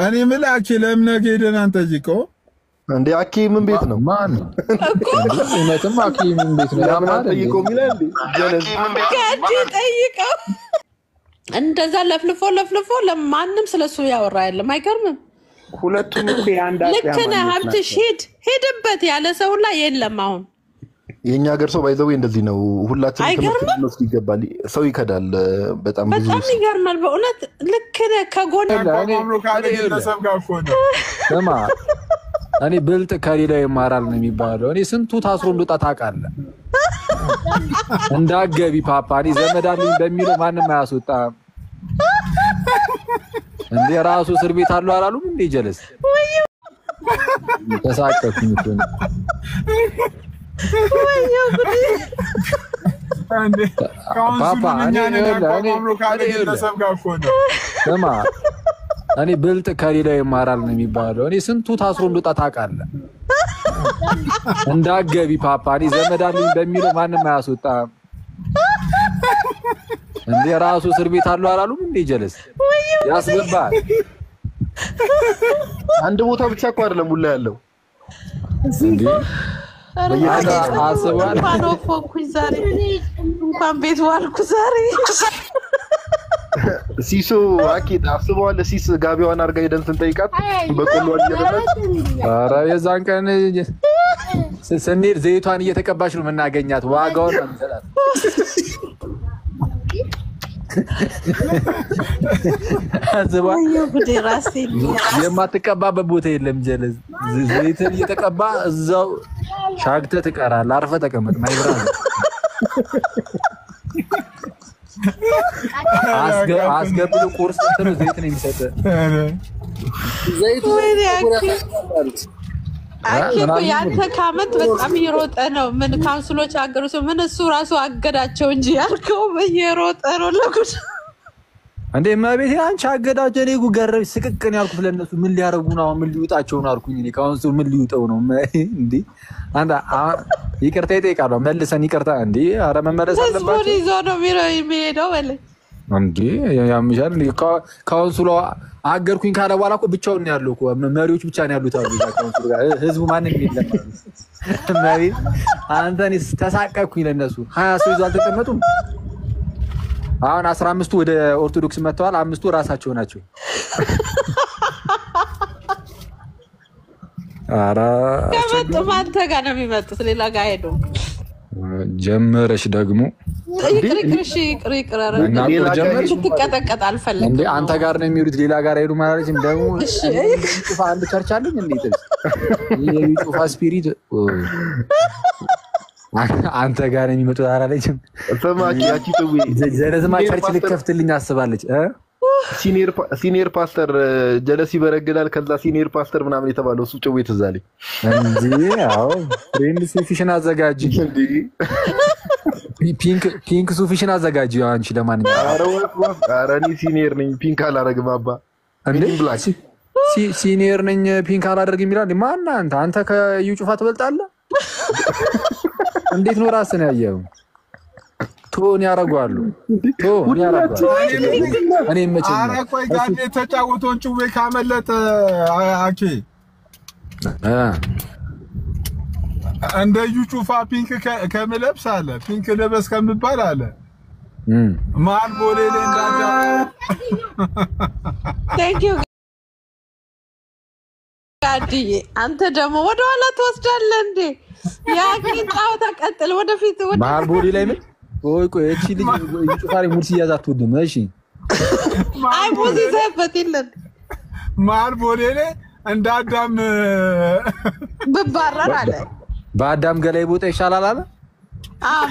እኔ ምላኪ ለምን ሄደን አንተ ጂቆ እንዴ አኪ ምን ቤት ነው ማን እነተም አኪ ምን ቤት ነው ያማረ ጠይቀው ሚላል ጀለስ ጠይቀው እንደዛ ለፍልፎ ለማንም ስለሱ ያወራ አይደለም አይገርምም ሁለቱም እኮ ያንዳ ልክ ነህ ሀብትሽ ሄድበት ያለ ሰው ላይ የለም አሁን የኛ ሀገር ሰው ባይዘው እንደዚህ ነው ሁላችንም ተመልሰው ይገባል ሰው ይከዳል በጣም ብዙ በጣም ይገርማል በእውነት ልክ ነህ ከጎን ከግለሰብ ጋር እኮ ነው ለማ እኔ ብልጥ ከሌላ ይማራል ነው የሚባለው እኔ ስንቱ ታስሮ እንደወጣ ታውቃለህ እንዳገቢ ፓፓኒ ዘመዳልኝ በሚለው ማንም አያስወጣም እንዴ ራሱ እስር ቤት አለው አላሉም እንዴ ጀለስ ተሳቀኩኝ እኮ አንዴ ፓፓ ከግለሰብ ጋር እኮ ነው ለማ እኔ ብልጥ ከሌላ ይማራል ነው የሚባለው እኔ ስንቱ ታስሮ እንደወጣ ታውቃለህ እንዳገቢ ፓፓኒ ዘመዳልኝ በሚለው ማንም አያስወጣም እንዴ ራሱ እስር ቤት አለው አላሉም እንዴ ጀለስ ያስገባል አንድ ቦታ ብቻ እኮ አይደለም ሁላ ያለው እንዴ አስባል እንኳን ቤት ዋልኩ ዛሬ ሲሶ አኪ አስበዋል ሲስ ጋቢዋን አርጋ ሄደን ስንጠይቃት በቆሎ አልጀበረች ኧረ የዛን ቀን ስንሄድ ዘይቷን እየተቀባች ነው የምናገኛት ዋጋውን አንሰላት አዝባል የማትቀባበት ቦታ የለም ጀለስ ዘይትን እየተቀባ እዛው ሻግተ ትቀራለህ አርፈ ተቀመጥ ማይብራ አስገብቶ ቁርስ እንትን ዘይት ነው የሚሰጥ ዘይት አኪ ያንተ ካመት በጣም ይሮጠ ነው ምን ካውንስሎች አገሩት ምን እሱ ራሱ አገዳቸው እንጂ ያልከው በየሮጠ ነው ለጉድ እንዴ ማቤት አንቺ አገዳቸው እኔ ጉገረብ ስቅቅን ያልኩት ለነሱ ምን ሊያረጉ ነው ምን ሊውጣቸው ነው አልኩኝ እኔ ካውንስሉ ምን ሊውጣው ነው እንዴ አንተ ይቅርታ ይጠይቃሉ መልሰን ይቅርታ እንዴ አረ መመለስ አለባቸው ሰው ይዞ ነው የሚሄደው ወለ እንዴ ያምሻል ካውንስሉ አገርኩኝ ካለ በኋላ እኮ ብቻውን ነው ያለው እኮ መሪዎች ብቻ ነው ያሉት አሉ ካውንስሉ ጋር ህዝቡ ማንንም የለም ማለት አንተን ተሳቀቅኩኝ ለነሱ 20 ሰው ይዟል ተቀመጡም አሁን 15ቱ ወደ ኦርቶዶክስ መጥተዋል 5ቱ ራሳቸው ናቸው አራ ከመጥማት ጋር ነው የሚመጡት ሌላ ጋር ሄዶ ጀመረሽ ደግሞ ይቅርሽ ይቅራራ ጀመረሽ ትቀጠቀጥ አልፈልግም እንዴ አንተ ጋር ነው የሚሉት ሌላ ጋር ሄዱ ማለት ደግሞ ጩፋ አንድ ቸርች አለኝ እንዴ የጩፋ ስፒሪት አንተ ጋር የሚመጡ አራለችም ሰማቂ ያቺ ጥዊ ዘረዝማ ቸርች ልከፍትልኝ አስባለች ሲኒየር ፓስተር ጀለስ ይበረግላል ከዛ ሲኒየር ፓስተር ምናምን የተባለው እሱ ጭው የተዛለኝ እንዴ አዎ ፍሬንድ ሱፊሽን አዘጋጅ እንዴ ፒንክ ሱፊሽን አዘጋጅ አንቺ ለማንኛውም አረኒ ሲኒየር ነኝ ፒንክ አላረግም አባ እንዴ ሲኒየር ነኝ ፒንክ አላደርግም ይላል ማን አንተ ከዩ ጩፋ ትበልጣለህ እንዴት ነው ራስን ያየው ቶን ያረጋሉ ቶን ያረጋሉ እኔ መቼ ነው አረቆይ ጋር ተጫውቶን ጩቤ ካመለጠ አኪ እንደዩ ጩፋ ፒንክ ከመለብስ አለ ፒንክ ለበስ ከምባል አለ ማን ቦሌ ለንዳዳ Thank you ጋዲዬ አንተ ደግሞ ወደ ኋላ ተወስዳለህ እንዴ ያቂጣው ተቀጥል ወደፊት ማር ቦዲ ላይ ምን ቆይ እቺ ልጅ ይጭፋሪ ሙርሲ ያዛት ወደም እሺ አይ ሙዚ ዘፈትልን ማር ቦዲ ላይ እንዳዳም በባረር አለ በአዳም ገላይ ቦታ ይሻላል አለ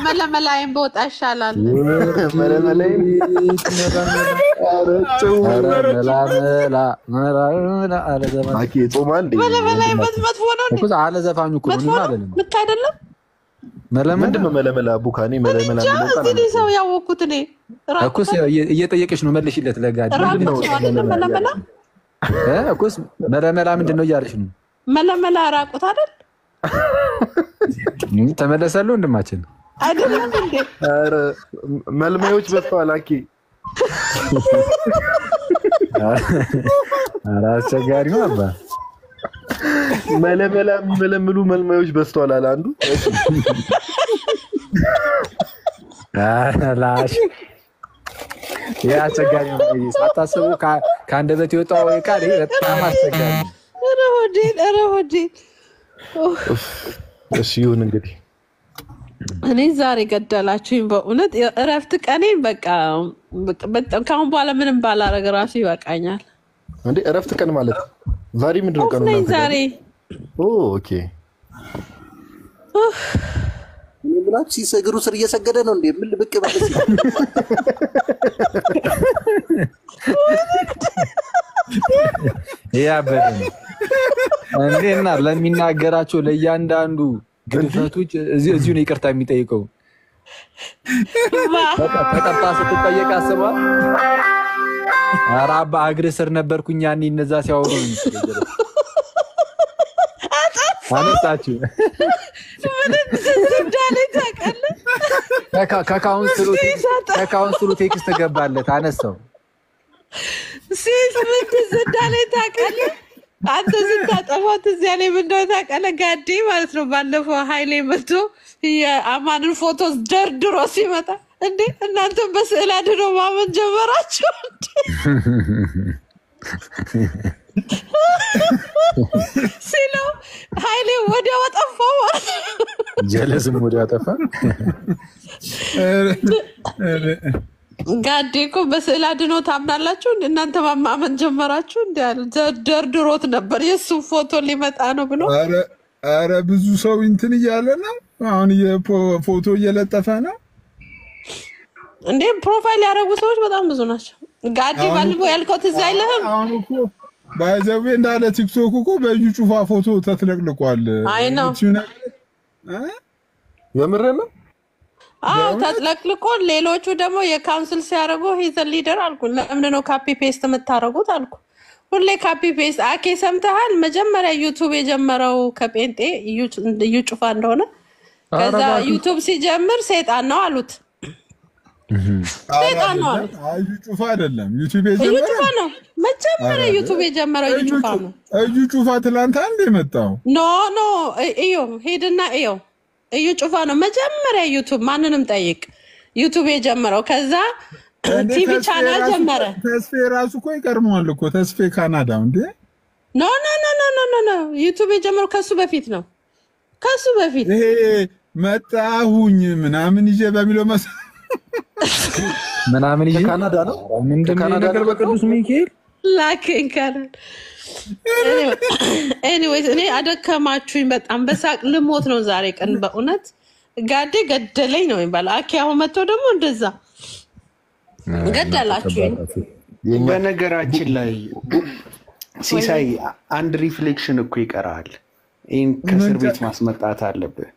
መለመላይም ቦታ ይሻላል መለመላይም መለመላ አለ ዘፋኝ አኪ ጾማል እንዴ መለመላይ መጥፎ ነው እኮ አለ ዘፋኙ እኮ ነው አይደለም ልክ አይደለም ምንድነው መለመላ ቡካኒ መለመላ ነው ሰው ያወኩት እኔ እኮ እየጠየቀሽ ነው መልሽለት ለጋድ ምንድነው መለመላ እኮ መለመላ ምንድነው እያለሽ ነው መለመላ ራቁት አይደል ተመለሰሉ እንደማችን አይደለም እንዴ አረ መልማዮች በስተዋል አኪ አስቸጋሪ ነው አባ መለመላ የሚመለምሉ መልማዮች በስተዋል አለ አንዱ ላሽ ያ አስቸጋሪ ነው ሳታስቡ ከአንደበት የወጣው ቃል በጣም አስቸጋሪ ነው ረሆዴ እሺ ይሁን እንግዲህ እኔ ዛሬ ገደላችሁኝ በእውነት እረፍት ቀኔን በቃ በጣም ካሁን በኋላ ምንም ባላረግ ራሱ ይበቃኛል እንዴ እረፍት ቀን ማለት ዛሬ ምንድነው ቀኑ ነው ዛሬ ኦኬ ምናምን ሲሰግሩ ስር እየሰገደ ነው እንዴ ምን ልብቅ ማለት ያ በደም እንዴና ለሚናገራቸው ለእያንዳንዱ ግድፈቶች እዚሁ ነው ይቅርታ የሚጠይቀው ተቀጣ ስትጠየቅ አስባ አራባ እግር ስር ነበርኩኝ ያኔ እነዛ ሲያወሩ አነሳችሁ ከካውንስሉ ቴክስት ገባለት አነሳው ሲስ ምን ዝዳለ ታቀለ አንተ ዝታጠፋት እዚያ ላይ ምንድነው ታቀለ ጋዴ ማለት ነው ባለፈው ኃይሌ መጥቶ የአማንን ፎቶስ ደርድሮ ሲመጣ እንዴ እናንተ በስዕል አድሮ ማመን ጀመራችሁ ሲለው ኃይሌ ወዲያው ጠፋው ማለት ጀለስም ወዲያው ጠፋ ጋዴ እኮ በስዕል አድኖ ታምናላችሁ እናንተ ማመን ጀመራችሁ እንዴ ደርድሮት ነበር የሱ ፎቶ ሊመጣ ነው ብሎ አረ ብዙ ሰው እንትን እያለ ነው አሁን የፎቶ እየለጠፈ ነው እንዴ ፕሮፋይል ያደረጉ ሰዎች በጣም ብዙ ናቸው ጋዴ ባልቦ ያልከው ትዝ አይልህም አሁን እኮ ባይዘው እንዳለ ቲክቶክ እኮ በእዩ ጩፋ ፎቶ ተትለቅልቋል አይ ነው የምረና አው ተትለቅልቆ ሌሎቹ ደግሞ የካውንስል ሲያደርጉ ሂዝ ሊደር አልኩ ለምን ነው ካፒ ፔስት የምታረጉት አልኩ ሁሌ ካፒ ፔስት አኬ ሰምተሃል መጀመሪያ ዩቲዩብ የጀመረው ከጴንጤ እዩ ጩፋ እንደሆነ ከዛ ዩቲዩብ ሲጀምር ሰይጣን ነው አሉት ሰይጣን ነው እዩ ጩፋ አይደለም ዩቲዩብ እዩ ጩፋ ነው መጀመሪያ ዩቲዩብ የጀመረው እዩ ጩፋ ነው እዩ ጩፋ ትላንት አንዴ መጣው ኖ እዩ ሄድና እዩ ጩፋ ነው መጀመሪያ ዩቲዩብ ማንንም ጠይቅ ዩቲዩብ የጀመረው ከዛ ቲቪ ቻናል ጀመረ ተስፌ ራሱ እኮ ይቀርማል እኮ ተስፌ ካናዳ እንዴ ኖ ዩቲዩብ የጀመረው ከሱ በፊት ነው ከሱ በፊት ይሄ መጣሁኝ ምናምን ይዤ በሚለው ምናምን ይዤ ካናዳ ነው ምንድነው ነገር በቅዱስ ሚካኤል ላኪን ካናዳ ኤኒዌይስ እኔ አደከማችሁኝ በጣም በሳቅ ልሞት ነው ዛሬ ቀን በእውነት ጋዴ ገደለኝ ነው የሚባለው አኪያው መጥቶ ደግሞ እንደዛ ገደላችሁኝ በነገራችን ላይ ሲሳይ አንድ ሪፍሌክሽን እኮ ይቀራል ይሄን ከእስር ቤት ማስመጣት አለብህ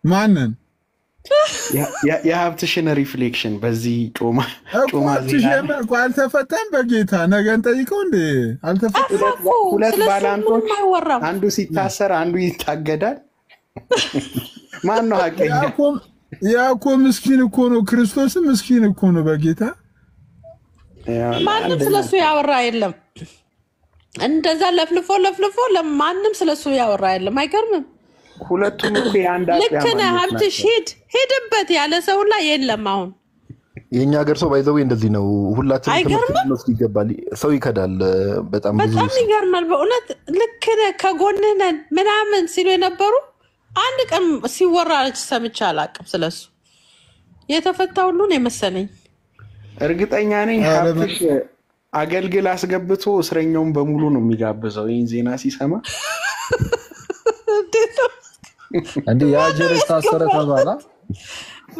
ማንን የሀብትሽን ሪፍሌክሽን በዚህ ጮማ አልተፈታም በጌታ ነገን ጠይቀው እንዴ አልተፈታም ሁለት ባላንቶች አንዱ ሲታሰር አንዱ ይታገዳል ማን ነው ሀቀኛ ያኮ ምስኪን እኮ ነው ክርስቶስም ምስኪን እኮ ነው በጌታ ማንም ስለሱ ያወራ የለም እንደዛ ለፍልፎ ለማንም ስለሱ ያወራ የለም አይገርምም ሁለቱም እኮ ያንዳ ልክ ነህ ሀብትሽ ሄድበት ያለ ሰው ላይ የለም አሁን የኛ ሀገር ሰው ባይዘው እንደዚህ ነው ሁላችንም ተመስሎ ይገባል ሰው ይከዳል በጣም ይገርማል በእውነት ልክ ነህ ከጎንህ ነን ምናምን ሲሉ የነበሩ አንድ ቀን ሲወራች ሰምቼ አላውቅም ስለሱ የተፈታ ሁሉ ነው የመሰለኝ እርግጠኛ ነኝ ሀብትሽ አገልግል አስገብቶ እስረኛውን በሙሉ ነው የሚጋብዘው ይሄን ዜና ሲሰማ እንዴ ያጀረስ ታሰረ ተባላ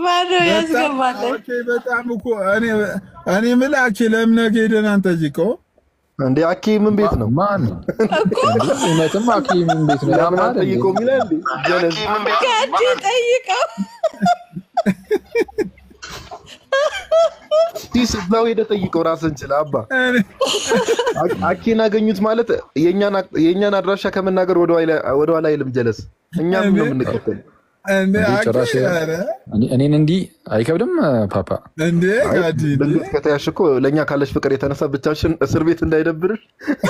ማን ያስገባል ኦኬ በጣም እኮ እኔ ምላክ ለምን ሄደን አንጠይቀው እንዴ አኪ ምን ቤት ነው ማን እነተም አኪ ምን ቤት ነው ለምን አንጠይቀው ይላል ጀለስ ጋዲ ጠይቀው ሲስብላው ሄደ ጠይቀው ራስን ችላ አባ አኪን አገኙት ማለት የኛን አድራሻ ከመናገር ወደ ኋላ አይልም ጀለስ እኛም ነው የምንከተል እንዴ ጭራሽ እኔን እንዲህ አይከብድም ፓፓ እንዴ ጋዲ ድንገት ከተያሽ እኮ ለእኛ ካለሽ ፍቅር የተነሳ ብቻሽን እስር ቤት እንዳይደብርሽ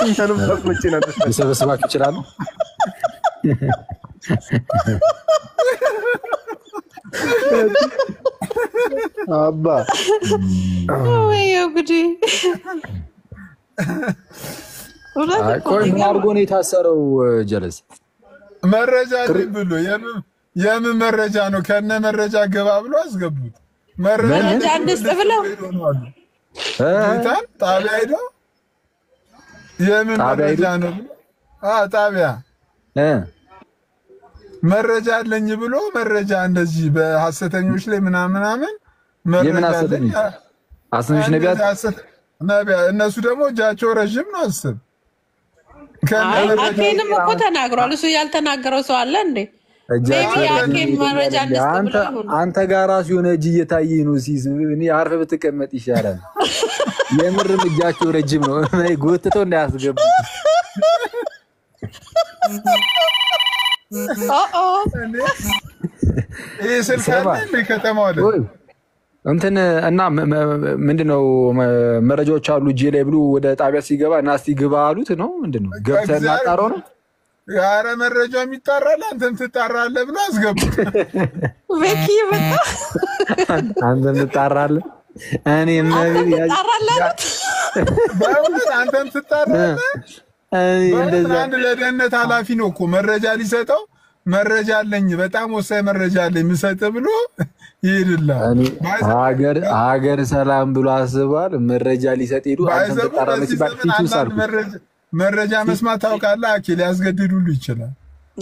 እኛንም ታስመጪ ነበር። ሊሰበስባችሁ ይችላሉ። አባ ወይ እንግዲህ ቆይ ምን አድርጎ ነው የታሰረው? ጀለስ መረጃ ብሎ የምን መረጃ ነው? ከነ መረጃ ገባ ብሎ አስገቡት። መረጃ እንስጥ ብለው ጣቢያ ሄደው የምን መረጃ ነው? ጣቢያ መረጃ አለኝ ብሎ መረጃ እንደዚህ በሐሰተኞች ላይ ምናምን የምን ሐሰተኞች ነቢያት እነሱ ደግሞ እጃቸው ረጅም ነው። አስብ አኬንም እኮ ተናግሯል። እሱ ያልተናገረው ሰው አለ እንዴ? አንተ ጋር ራሱ የሆነ እጅ እየታየኝ ነው። እኔ አርፈህ ብትቀመጥ ይሻላል። የምርም እጃቸው ረጅም ነው። ጎትተው እንዳያስገቡ። ይሄ ስልካለ ከተማው አይደል እንትን እና ምንድነው መረጃዎች አሉ እጄ ላይ ብሎ ወደ ጣቢያ ሲገባ እና እስቲ ግባ አሉት ነው። ምንድነው ገብተህ እናጣራው ነው? ያረ መረጃው የሚጣራል አንተም ትጣራለህ ብሎ አስገቡት። በቂ በቃ አንተም ትጣራለህ እኔ ምን ያጣራለህ በእውነት አንተም ትጣራለህ። እንደዛ አንድ ለደህንነት ኃላፊ ነው እኮ መረጃ ሊሰጠው መረጃ አለኝ በጣም ወሳኝ መረጃ አለኝ ምሰጥ ብሎ ይሄድልሃል። ሀገር ሰላም ብሎ አስባል መረጃ ሊሰጥ ሄዱ። አንተም ትጣራለህ ሲባል ፊቱ ሳልኩ መረጃ መስማት ታውቃለህ። አኪል ያስገድዱሉ ይችላል።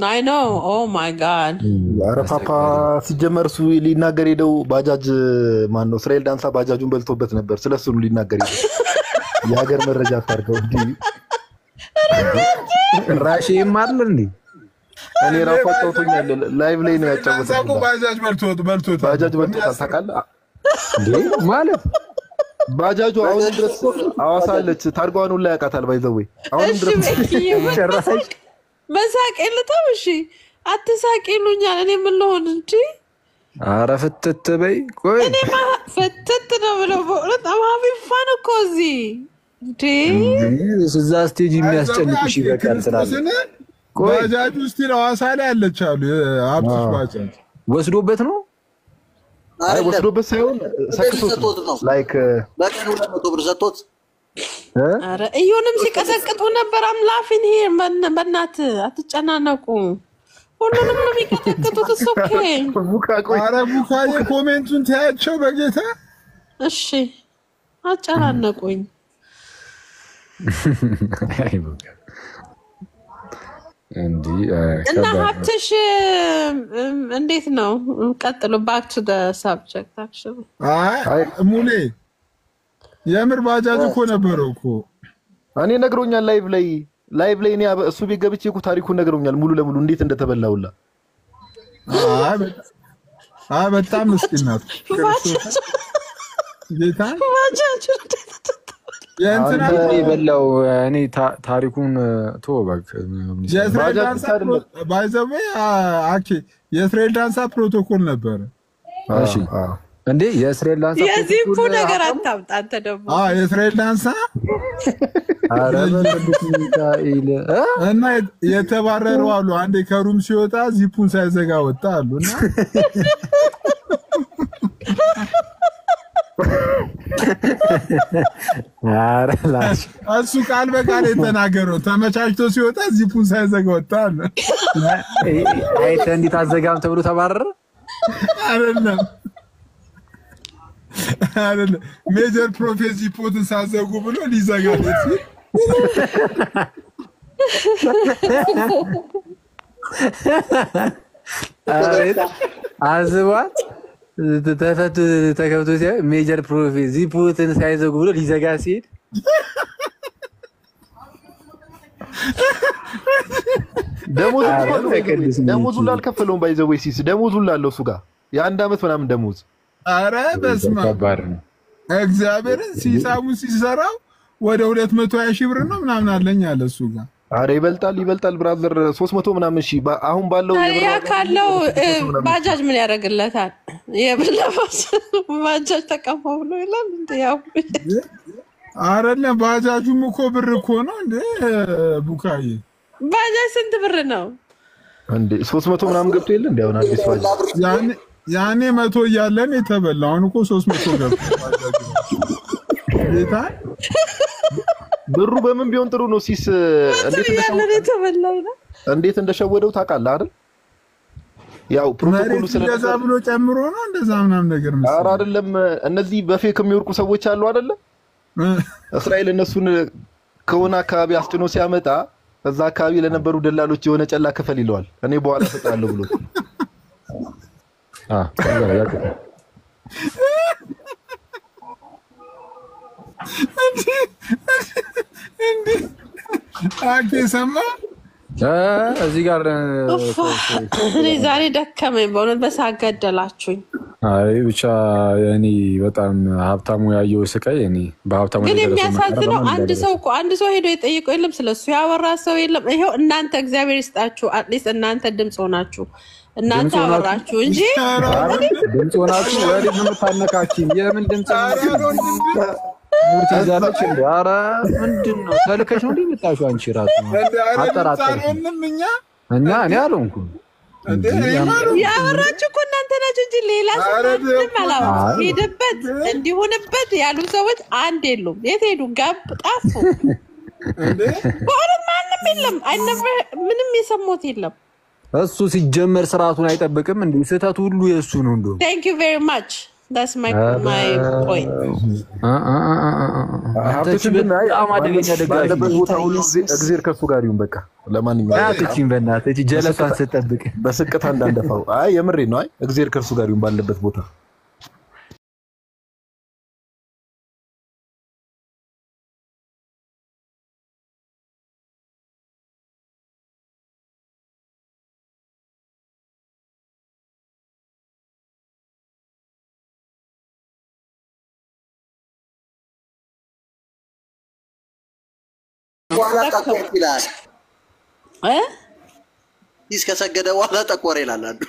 አይ ኖ ኦ ማይ ጋድ። ኧረ ፓፓ ሲጀመር እሱ ሊናገር ሄደው ባጃጅ ማን ነው እስራኤል ዳንሳ ባጃጁን በልቶበት ነበር። ስለሱ ነው ሊናገር ሄደው። የሀገር መረጃ አታርገው እንዴ ራሺም አይደል እንዴ? እኔ ራሱ አጣውቶኛል። ላይቭ ላይ ነው ያጫወተው። ሳቁ ባጃጅ በልቶት ባጃጅ በልቶት ታውቃለህ እንዴ? ማለት ባጃጁ አሁን ድረስ አዋሳ አለች። ታርጓን ሁላ ያውቃታል። ባይዘው አሁን ድረስ ጨራሽ መሳቅ የለውም። እሺ አትሳቅ ይሉኛል። እኔ ምን ልሆን እንጂ ኧረ ፍትት በይ። ቆይ እኔማ ፍትት ነው ብለው በእውነት አማቢፋን እኮ እዚህ እንዴ እዛ ስቴጅ የሚያስጨንቅሽ ይበቃል ስላለ ባጃጁ ስቲል ሐዋሳ ላይ አለች አሉ። አብትሽ ባጃጅ ወስዶበት ነው? አይ ወስዶበት ሳይሆን ሰክቶት ነው። ላይክ በቀን 200 ብር ሰጥቶት አረ እዩንም ሲቀሰቅጡ ነበር። አምላፊን ይሄ በእናት አትጨናነቁ። ሁሉንም ነው የሚቀሰቅጡት። እሱ ኦኬ አረ ቡካዬ ኮሜንቱን ታያቸው በጌታ እሺ አጨናነቁኝ። እና ሀብትሽ እንዴት ነው? ቀጥሉ። ባክ ቱ ዘ ሳብጀክት አክቹሊ አይ ሙሌ የምር ባጃጅ እኮ ነበረው እኮ እኔ ነግሮኛል። ላይቭ ላይ እኔ እሱ ቤት ገብቼ እኮ ታሪኩን ነግሮኛል ሙሉ ለሙሉ እንዴት እንደተበላውላ። አይ በጣም ምስኪን ናት ጌታ ባጃጅ የእንትና የበላው እኔ ታሪኩን ተወባክ የእስራኤል ዳንሳ ባይዘው አኬ የእስራኤል ዳንሳ ፕሮቶኮል ነበር። እሺ እንዴ የእስራኤል ዳንሳ የዚህም ነገር አታምጣ አንተ ደግሞ። የእስራኤል ዳንሳ ሚካኤል እና የተባረረው አሉ። አንዴ ከሩም ሲወጣ ዚፑን ሳይዘጋ ወጣ አሉና አረላሽ እሱ ቃል በቃል የተናገረው ተመቻችቶ ሲወጣ ዚፑን ሳይዘጋ ወጣ አለ። አይተ እንዴት አዘጋም ተብሎ ተባረረ አይደለም ሜጀር ፕሮፌሲ ዚፑን ሳዘጉ ብሎ ሊዘጋለት አዝቧል። ተከፍቶ ሲያይ ሜጀር ፕሮፌሲ ዚፑን ሳይዘጉ ብሎ ሊዘጋ ሲሄድ ደሞዙን አልከፈለውም። ባይዘው ሲስ ደሞዙን ላለው እሱ ጋር የአንድ ዓመት ምናምን ደሞዝ። አረ በስመ አብ እግዚአብሔርን ሲሳሙን ሲሰራው ወደ 220 ሺህ ብር ነው ምናምን አለኝ አለ እሱ ጋር አረ ይበልጣል ብራዘር 300 ምናምን ሺህ አሁን ባለው ያ ካለው ባጃጅ ምን ያደርግለታል? የብለባስ ባጃጅ ተቀማው ብሎ ይላል እንዴ? ያው አይደለም ባጃጁም እኮ ብር እኮ ነው እንዴ ቡካዬ። ባጃጅ ስንት ብር ነው እንዴ? 300 ምናምን ገብቶ የለ እንዴ? አሁን አዲስ ባጃጅ ያኔ 100 እያለን የተበላው አሁን እኮ 300 ገብቶ ባጃጅ ጌታ ብሩ በምን ቢሆን ጥሩ ነው ሲስ እንዴት እንደሸወደው ታውቃለህ አይደል? ያው ፕሮቶኮሉ ስለዛ ብሎ ጨምሮ ነው እንደዛ ምናምን ነገር መሰለኝ። ኧረ አይደለም እነዚህ በፌክ የሚወርቁ ሰዎች አሉ አይደለ? እስራኤል እነሱን ከሆነ አካባቢ አስጭኖ ሲያመጣ እዛ አካባቢ ለነበሩ ደላሎች የሆነ ጨላ ክፈል ይለዋል። እኔ በኋላ እሰጣለሁ ብሎ እንዴ አኬ ሰማ እዚህ ጋር እኔ ዛሬ ደከመኝ በእውነት በሳገደላችሁኝ። አይ ብቻ እኔ በጣም ሀብታሙ ያየው ስቃይ እኔ በሀብታሙ ግን የሚያሳዝነው አንድ ሰው ሄዶ የጠየቀው የለም፣ ስለሱ ያወራ ሰው የለም። ይሄው እናንተ እግዚአብሔር ይስጣችሁ፣ አትሊስት እናንተ ድምጽ ሆናችሁ እናንተ አወራችሁ እንጂ ድምጽ ሆናችሁ ወሬ ምታነካኪኝ የምን ድምጽ ነው? ሙርት ይዛለች እንዴ? ኧረ ምንድነው ተልከሽ ነው እንደምታሹ አንቺ ራሱ አጠራጠርም እኛ እኔ አልሆንኩም እንዴ ያወራችሁ እኮ እናንተ ናችሁ እንጂ ሌላ ሰው ሄደበት እንዲሆንበት ያሉ ሰዎች አንድ የሉም። የት ሄዱ? ጋብ ጣፉ እንዴ? ማንም የለም። ምንም የሰሙት የለም። እሱ ሲጀመር ስርዓቱን አይጠብቅም እንዴ? ስህተቱ ሁሉ የእሱ ነው እንደው Thank you very much. That's my point. ባለበት ቦታ ሁሉ እግዚአብሔር ከሱ ጋር ይሁን። በቃ ለማንኛውም አትቺን በእናትህ ጀለሷን ስትጠብቅ በስቅታ እንዳንደፋው። አይ የምሬ ነው። አይ እግዚአብሔር ከሱ ጋር ይሁን ባለበት ቦታ። በኋላ ጠቆር ይላል ከሰገደ በኋላ ጠቆር ይላል አንዱ።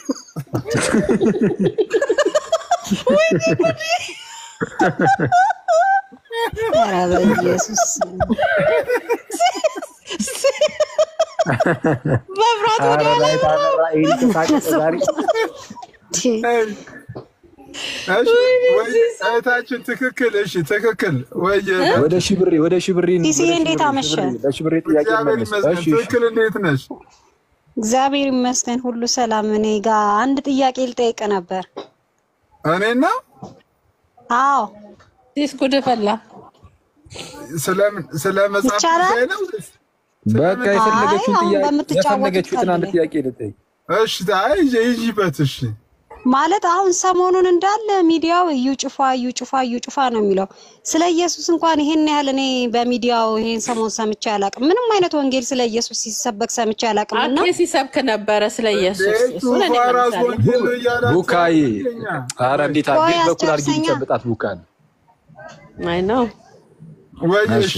ኧረ በኢየሱስ መብራት ወደ ላይ እታችን ትክክል። እሺ ትክክል ወይ ወደ ሽብሪ እንዴት አመሸ? ለሽብሪ ጥያቄ መልስ። እሺ ትክክል። እንዴት ነሽ? እግዚአብሔር ይመስገን ሁሉ ሰላም። እኔ ጋር አንድ ጥያቄ ልጠይቅ ነበር። እኔና አዎ ዲስኩድ ፈላ ስለመጻፍ ነው። በቃ የፈለገችውን አንድ ጥያቄ ልጠይቅ። እሺ አይ ይጂበት። እሺ ማለት አሁን ሰሞኑን እንዳለ ሚዲያው እዩ ጩፋ ነው የሚለው። ስለ ኢየሱስ እንኳን ይሄን ያህል እኔ በሚዲያው ይሄን ሰሞን ሰምቼ አላቅም። ምንም አይነት ወንጌል ስለ ኢየሱስ ሲሰበክ ሰምቼ አላቅምና አኬ ሲሰብክ ነበረ ስለ ኢየሱስ ቡካይ። ኧረ እንዴት አድርጌ በኩል አድርጌ ይጨብጣት ቡካን አይ ነው ወይሽ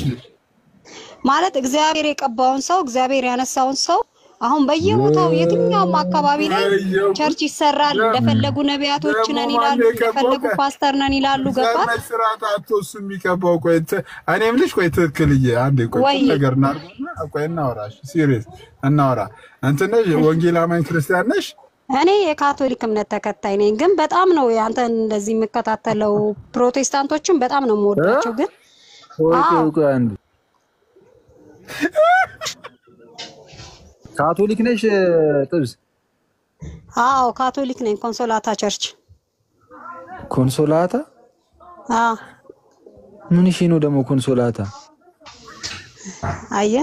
ማለት እግዚአብሔር የቀባውን ሰው እግዚአብሔር ያነሳውን ሰው አሁን በየቦታው የትኛውም አካባቢ ላይ ቸርች ይሰራል። እንደፈለጉ ነቢያቶች ነን ይላሉ፣ እንደፈለጉ ፓስተር ነን ይላሉ። ገባ መስራት አጥቶስ የሚቀባው ቆይ እኔም ልጅ ቆይ ትክክልዬ አንዴ ቆይ ነገር እናርጋና ቆይ እናወራሽ ሲሪየስ እናወራ። አንተ ነሽ ወንጌል አማኝ ክርስቲያን ነሽ? እኔ የካቶሊክ እምነት ተከታይ ነኝ፣ ግን በጣም ነው ያንተን እንደዚህ የምከታተለው። ፕሮቴስታንቶችን በጣም ነው የምወዳቸው። ግን ካቶሊክ ነሽ ጥብስ? አዎ ካቶሊክ ነኝ። ኮንሶላታ ቸርች። ኮንሶላታ? አዎ ምን እሺ ነው ደግሞ ኮንሶላታ? አየ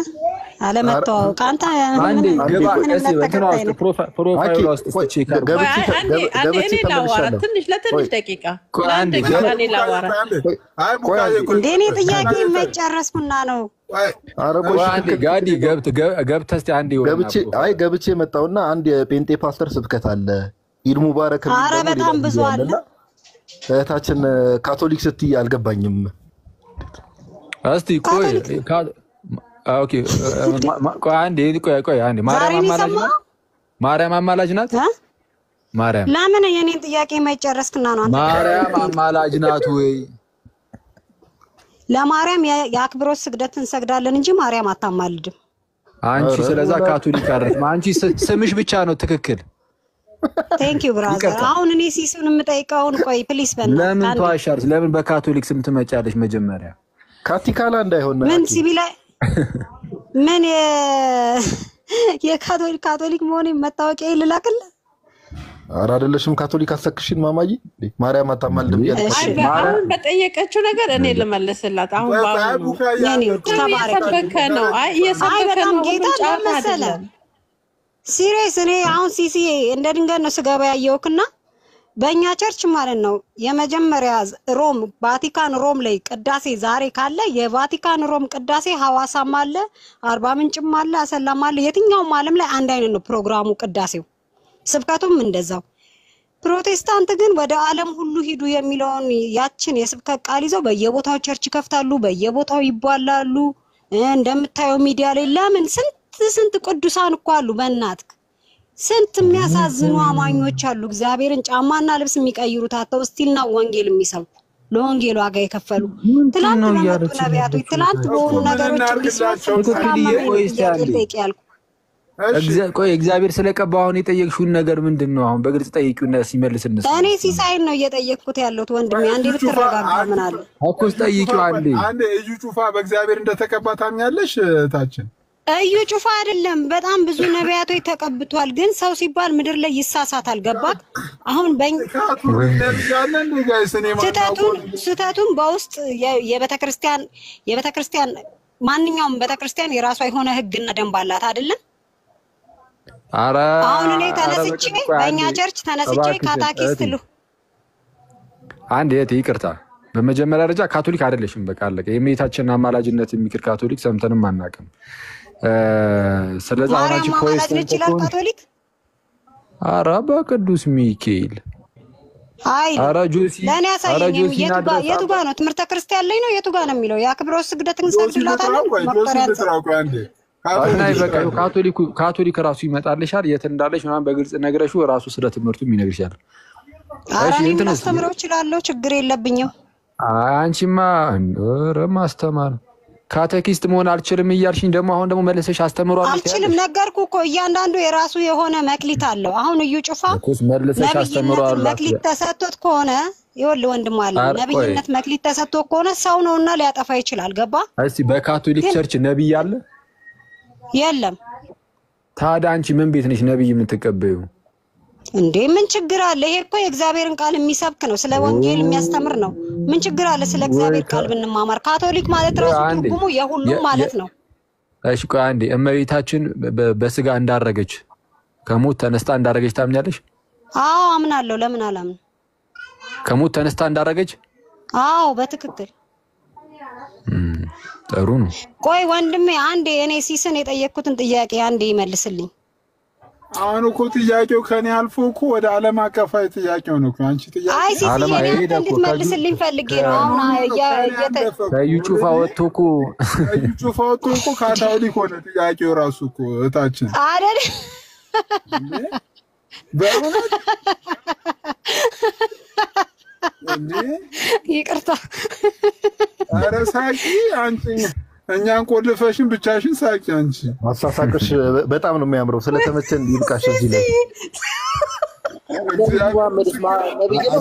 አለመተዋወቅ አንተ አንዴ ገባ እስቲ በእንትና ውስጥ ፕሮፋይል ውስጥ ቼክ አድርግ። እኔ ላዋራ ትንሽ ለትንሽ ደቂቃ አንዴ እኔ ላዋራ። እንዴ እኔ ጥያቄ መጨረስኩና ነው። አንዴ ጋዲ ገብተህ እስቲ አንዴ ገብቼ መጣውና አንድ የጴንጤ ፓስተር ስብከት አለ ኢድ ሙባረክ። ኧረ በጣም ብዙ አለ። እህታችን ካቶሊክ ስትይ አልገባኝም። እስቲ ቆይ ኦኬ ቆይ አንዴ ማርያም አማላጅ ናት? ማርያም ለምን የኔን ጥያቄ የማይጨረስክና ነው አንተ? ማርያም አማላጅ ናት ወይ? ለማርያም የአክብሮት ስግደት እንሰግዳለን እንጂ ማርያም አታማልድም። አንቺ ስለዛ ካቶሊክ አይደለም። አንቺ ስምሽ ብቻ ነው ትክክል። ቴንክ ዩ ብራዘር። አሁን እኔ ሲሱን የምጠይቀውን ቆይ ፕሊስ በእናትህ ለምን ተዋሻለሽ? ለምን በካቶሊክ ስም ትመጫለሽ? መጀመሪያ ካቲካላ እንዳይሆን ምን ሲቢላ ምን የካቶሊክ መሆኔ መታወቂያ ይልላክልህ? ኧረ አይደለሽም ካቶሊክ አሰክሽን ማማዬ ማርያም አታማልድም ያለሽ። አሁን በጠየቀችው ነገር እኔ ልመልስላት። አሁን እየሰበከ ነው። አይ እየሰበከ ነው ጌታ መሰለ ሲሪየስ። እኔ አሁን ሲሲ እንደ ድንገት ነው ስገባ ያየውክና በእኛ ቸርች ማለት ነው የመጀመሪያ ሮም ቫቲካን ሮም ላይ ቅዳሴ ዛሬ ካለ የቫቲካን ሮም ቅዳሴ ሐዋሳም አለ፣ አርባ ምንጭም አለ፣ አሰላም አለ። የትኛውም ዓለም ላይ አንድ አይነት ነው ፕሮግራሙ ቅዳሴው፣ ስብከቱም እንደዛው። ፕሮቴስታንት ግን ወደ ዓለም ሁሉ ሂዱ የሚለውን ያችን የስብከት ቃል ይዘው በየቦታው ቸርች ከፍታሉ፣ በየቦታው ይባላሉ። እንደምታየው ሚዲያ ላይ ለምን ስንት ቅዱሳን እኮ አሉ በእናትክ ስንት የሚያሳዝኑ አማኞች አሉ። እግዚአብሔርን ጫማና ልብስ የሚቀይሩት አተው ስቲልና ወንጌል የሚሰብኩ ለወንጌሉ ዋጋ የከፈሉ ትላንት በመጡ ነቢያቶች ትላንት በሆኑ ነገሮች ቆይ እግዚአብሔር ስለቀባው አሁን የጠየቅሽውን ነገር ምንድነው? አሁን በግልጽ ጠይቂውና ሲመልስ እንስ እኔ ሲሳይን ነው እየጠየቅኩት ያለሁት ወንድሜ። አንዴ ብትረጋጋ ምን አለ አኩስ ጠይቂው። አንዴ እዩ ጩፋ በእግዚአብሔር እንደተቀባ ታምኛለሽ? ታችን እዩ ጩፋ አይደለም በጣም ብዙ ነቢያቶች ተቀብቷል። ግን ሰው ሲባል ምድር ላይ ይሳሳታል። ገባክ? አሁን ስህተቱን በውስጥ የቤተክርስቲያን ማንኛውም ቤተክርስቲያን የራሷ የሆነ ህግና ደንብ አላት አይደለም? አሁን እኔ ተነስቼ በእኛ ቸርች ተነስቼ ካታኪስት ልሁ አንዴ ይቅርታ፣ በመጀመሪያ ደረጃ ካቶሊክ አይደለሽም። በቃ አለቀ። የእመቤታችንን አማላጅነት የሚክር ካቶሊክ ሰምተንም አናውቅም። ስለዚህ አሁን ፖይንት ይችላል ካቶሊክ ኧረ በቅዱስ ሚካኤል አይ ለኔ ያሳየኝ የቱ ጋር ነው? ትምህርተ ክርስቲያን ላይ ነው? የቱ ጋር ነው የሚለው? የአክብሮት ስግደት እንሰግድላታለን መቁጠሪያ ካቶሊክ ራሱ ይመጣልሻል። የት እንዳለሽ ምናምን በግልጽ ነግረሽው ራሱ ስለ ትምህርቱም ይነግርሻል። እሺ እንትን ማስተምረው እችላለሁ፣ ችግር የለብኝም። አንቺማ ማስተማር ካቴኪስት መሆን አልችልም እያልሽኝ ደግሞ አሁን ደግሞ መልሰሽ አስተምሯል። አልችልም ነገርኩ እኮ እያንዳንዱ የራሱ የሆነ መክሊት አለው። አሁን እዩ ጩፋ መልሰሽ አስተምሯል። መክሊት ተሰጥቶት ከሆነ ይኸውልህ ወንድም አለ ነብይነት መክሊት ተሰጥቶት ከሆነ ሰው ነውና ሊያጠፋ ይችላል። ገባ? እስቲ በካቶሊክ ቸርች ነብይ አለ? የለም። ታዲያ አንቺ ምን ቤት ነሽ ነብይ የምትቀበዩ እንዴ? ምን ችግር አለ? ይሄ እኮ የእግዚአብሔርን ቃል የሚሰብክ ነው፣ ስለ ወንጌል የሚያስተምር ነው። ምን ችግር አለ ስለ እግዚአብሔር ቃል ብንማማር? ካቶሊክ ማለት ራሱ ትርጉሙ የሁሉም ማለት ነው። እሺ ቆይ አንዴ፣ እመቤታችን በስጋ እንዳረገች ከሞት ተነስታ እንዳረገች ታምኛለሽ? አዎ አምናለሁ። ለምን አላምን? ከሞት ተነስታ እንዳረገች? አዎ በትክክል። ጥሩ ነው። ቆይ ወንድሜ አንዴ እኔ ሲስን የጠየቅኩትን ጥያቄ አንዴ ይመልስልኝ። አሁን እኮ ጥያቄው ከኔ አልፎ እኮ ወደ ዓለም አቀፋዊ ጥያቄው ነው እኮ አንቺ ጥያቄ ዓለም አይሄድ እኮ እንድትመልስልኝ ፈልጌ ነው። አሁን እዩ ጩፋ ወጥቶ እኮ ካቶሊክ ሆነ ጥያቄው ራሱ እኮ እታችን አይደል? በእውነት እንዴ ይቅርታ። ኧረ ሳቂ አንቺ እኛን ቆልፈሽን ብቻሽን ሳቂ አንቺ። ማሳሳቅሽ በጣም ነው የሚያምረው። ስለተመቸን ይልቃሽ እዚህ ላይ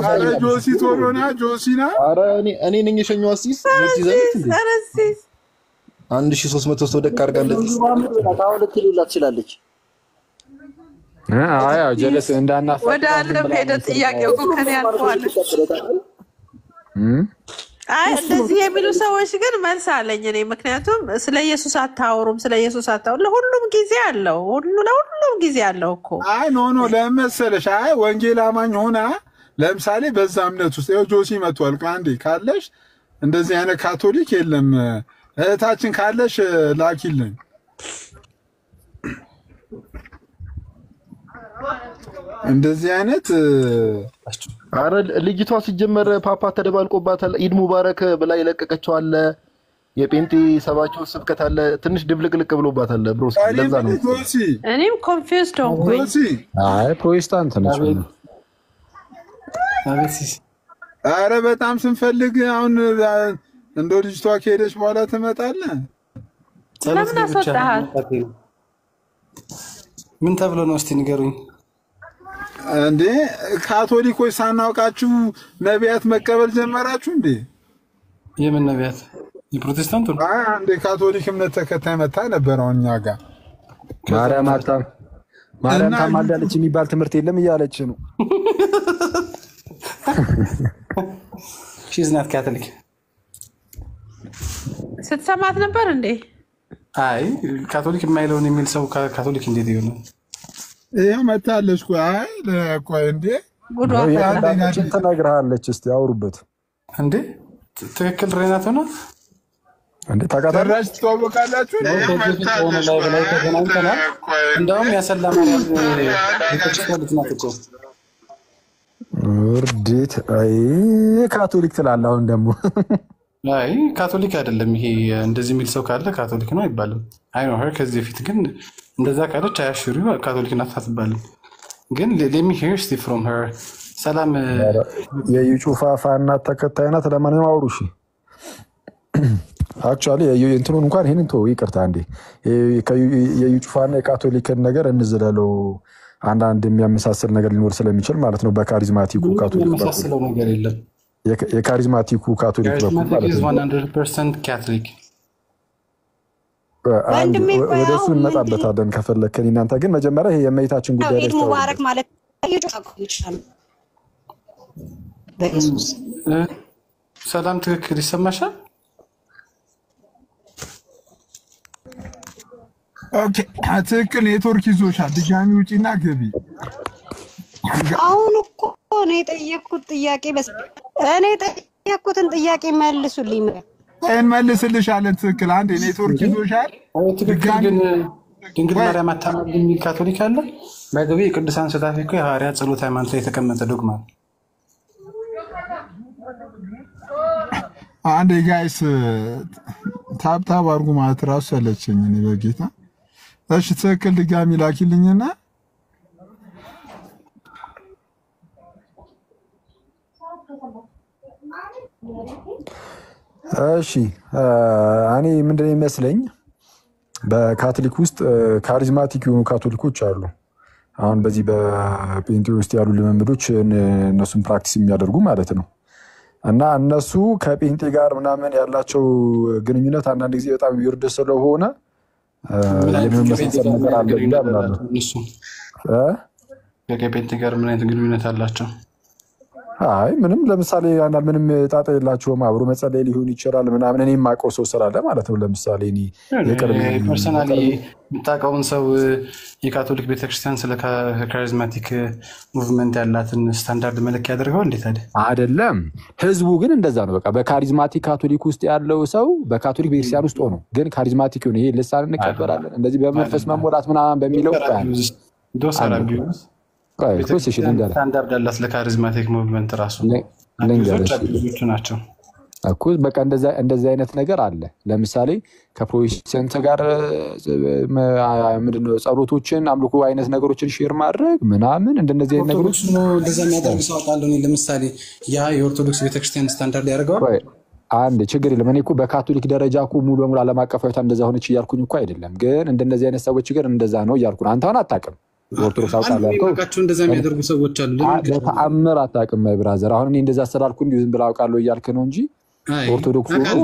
ኧረ ጆሲ ቶሎና ጆሲና ኧረ እኔ ነኝ የሸኘው አሲስ ይዘት እንዴ 1300 ሰው ደቅ አድርጋ እንደዚህ ታው ልትሉላት ትችላለች። አይ ጀለስ እንዳናፋ ወደ ዓለም ሄደ ጥያቄው እኮ ከኔ አልፏል። አይ እንደዚህ የሚሉ ሰዎች ግን መልስ አለኝ እኔ። ምክንያቱም ስለ ኢየሱስ አታወሩም፣ ስለ ኢየሱስ አታወሩ። ለሁሉም ጊዜ አለው፣ ለሁሉም ጊዜ አለው እኮ። አይ ኖ ለመሰለሽ አይ ወንጌል አማኝ ሆና ለምሳሌ በዛ እምነት ውስጥ ይኸው ጆሲ መጥቷል። አንዴ ካለሽ እንደዚህ አይነት ካቶሊክ የለም እህታችን ካለሽ ላኪልኝ። እንደዚህ አይነት አረ ልጅቷ ሲጀመር ፓፓ ተደባልቆባታል። ኢድ ሙባረክ ብላ ይለቀቀችው አለ። የጴንጤ ሰባቸው ስብከት አለ ትንሽ ድብልቅልቅ ብሎባታል ብሮ ለዛ ነው እኔም ኮንፊውዝድ ሆንኩኝ አይ ፕሮቴስታንት ነች አረ በጣም ስንፈልግ አሁን እንደው ልጅቷ ከሄደች በኋላ ትመጣለህ ለምን አስወጣሃል ምን ተብሎ ነው እስቲ ንገሩኝ እንዴ ካቶሊኮች ሳናውቃችሁ ነቢያት መቀበል ጀመራችሁ እንዴ የምን ነቢያት የፕሮቴስታንቱ አንዴ ካቶሊክ እምነት ተከታይ መጣ ነበር እኛ ጋር ማርያም ታማልዳለች የሚባል ትምህርት የለም እያለች ነው she's not catholic ስትሰማት ነበር እንዴ አይ ካቶሊክ የማይለውን የሚል ሰው ካቶሊክ እንዴት ይሆናል ይሄ መታለች ቆይ ለቆይ እንዴ ጉዷ ያንቺን ተናግራለች እስቲ አውሩበት እንዴ ትክክል ሬናቶ ነው እንዴ ታቃታላችሁ ተዋወቃላችሁ ላይ ተገናኝተናል እንደውም ያሰላ ማርያም ልጅ ናት እኮ ወርዴት አይ ካቶሊክ ትላለህ አሁን ደግሞ አይ ካቶሊክ አይደለም ይሄ እንደዚህ የሚል ሰው ካለ ካቶሊክ ነው አይባልም አይ ነው ከዚህ በፊት ግን እንደዛ ካለች አያሽሩ ካቶሊክ ናት አትባልም ግን let me hear Steve from her ሰላም የዩጩፋ ፋና ተከታይ ናት ለማንኛውም አውሩ እሺ actually እንትኑን እንኳን ይሄንን ተው ይቅርታ እንዴ የዩጩፋና የካቶሊክን ነገር እንዝለለው አንዳንድ የሚያመሳስል ነገር ሊኖር ስለሚችል ማለት ነው በካሪዝማቲኩ ካቶሊክ የሚያመሳስለው ነገር የለም የካሪዝማቲኩ ካቶሊክ በኩል ማለት ነው 100% ካቶሊክ ወደሱ እንመጣበታለን ከፈለከን እናንተ ግን መጀመሪያ ይሄ የእመቤታችን ጉዳይ ላይ ሙባረክ ማለት ይጮታው ይችላል በኢየሱስ ሰላም ትክክል ይሰማሻል ኦኬ ትክክል ኔትወርክ ይዞሻል ድጋሚ ውጪና ገቢ አሁን እኮ እኔ ጠየቅኩት ጥያቄ እኔ ጠየቅኩትን ጥያቄ መልሱልኝ መልስልሻለን ትክክል አንዴ ኔትወርክ ይዞሻል ትክክል ግን ድንግል ማርያም አታማልድ የሚል ካቶሊክ አለ ባይገቢ ቅዱሳን ስላሴ እኮ የሐዋርያት ጸሎት ሃይማኖት ላይ የተቀመጠ ዶግማ አንዴ ጋይስ ታብታብ አድርጉ ማለት ራሱ ሰለቸኝ እኔ በጌታ እሺ ትክክል ድጋሚ ላኪልኝና እሺ እኔ ምንድነው የሚመስለኝ በካቶሊክ ውስጥ ካሪዝማቲክ የሆኑ ካቶሊኮች አሉ አሁን በዚህ በጴንጤ ውስጥ ያሉ ልምምዶች እነሱን ፕራክቲስ የሚያደርጉ ማለት ነው እና እነሱ ከጴንጤ ጋር ምናምን ያላቸው ግንኙነት አንዳንድ ጊዜ በጣም ይርድ ስለሆነ የመመሳሰል ነገር አለ ይላል እሱ ከጴንጤ ጋር ምን አይነት ግንኙነት አላቸው አይ ምንም ለምሳሌ አንዳንድ ምንም ጣጣ የላቸውም አብሮ መጸለይ ሊሆን ይችላል ምናምን እኔ የማውቀው ሰው ስላለ ማለት ነው ለምሳሌ እኔ የቅርብ ፐርሰናሊ የምታውቀውን ሰው የካቶሊክ ቤተክርስቲያን ስለ ካሪዝማቲክ ሙቭመንት ያላትን ስታንዳርድ መለኪያ ያደርገው እንዴት አይደለም ህዝቡ ግን እንደዛ ነው በቃ በካሪዝማቲክ ካቶሊክ ውስጥ ያለው ሰው በካቶሊክ ቤተክርስቲያን ውስጥ ሆኖ ግን ካሪዝማቲክ ነው ይሄ ልሳን እንቀበላለን እንደዚህ በመንፈስ መሞላት ምናምን በሚለው ስታንዳርድ አላት ለካሪዝማቲክ ሙቭመንት ራሱ ብዙዎቹ ናቸው እኮ በቃ እንደዛ አይነት ነገር አለ ለምሳሌ ከፕሮቴስታንት ጋር ምንድነው ጸሎቶችን አምልኮ አይነት ነገሮችን ሼር ማድረግ ምናምን እንደነዚህ አይነት ነገሮች ነው እንደዛ የሚያደርግ ሰው አውቃለሁ ለምሳሌ ያ የኦርቶዶክስ ቤተክርስቲያን ስታንዳርድ ያደርገዋል አንድ ችግር የለም እኔ እኮ በካቶሊክ ደረጃ እኮ ሙሉ በሙሉ ዓለም አቀፋዊታ እንደዛ ሆነች እያልኩኝ እኮ አይደለም ግን እንደነዚህ አይነት ሰዎች ግን እንደዛ ነው እያልኩ አንተ አሁን አታውቅም ኦርቶዶክስ አውቃለሁ ያልከው እንደዛ የሚያደርጉ ሰዎች አሉ ለተአምር አታውቅም ማይ ብራዘር አሁን እኔ እንደዛ አሰላልኩ እንዴ ዝም ብላ አውቃለሁ እያልክ ነው እንጂ ኦርቶዶክስ ነው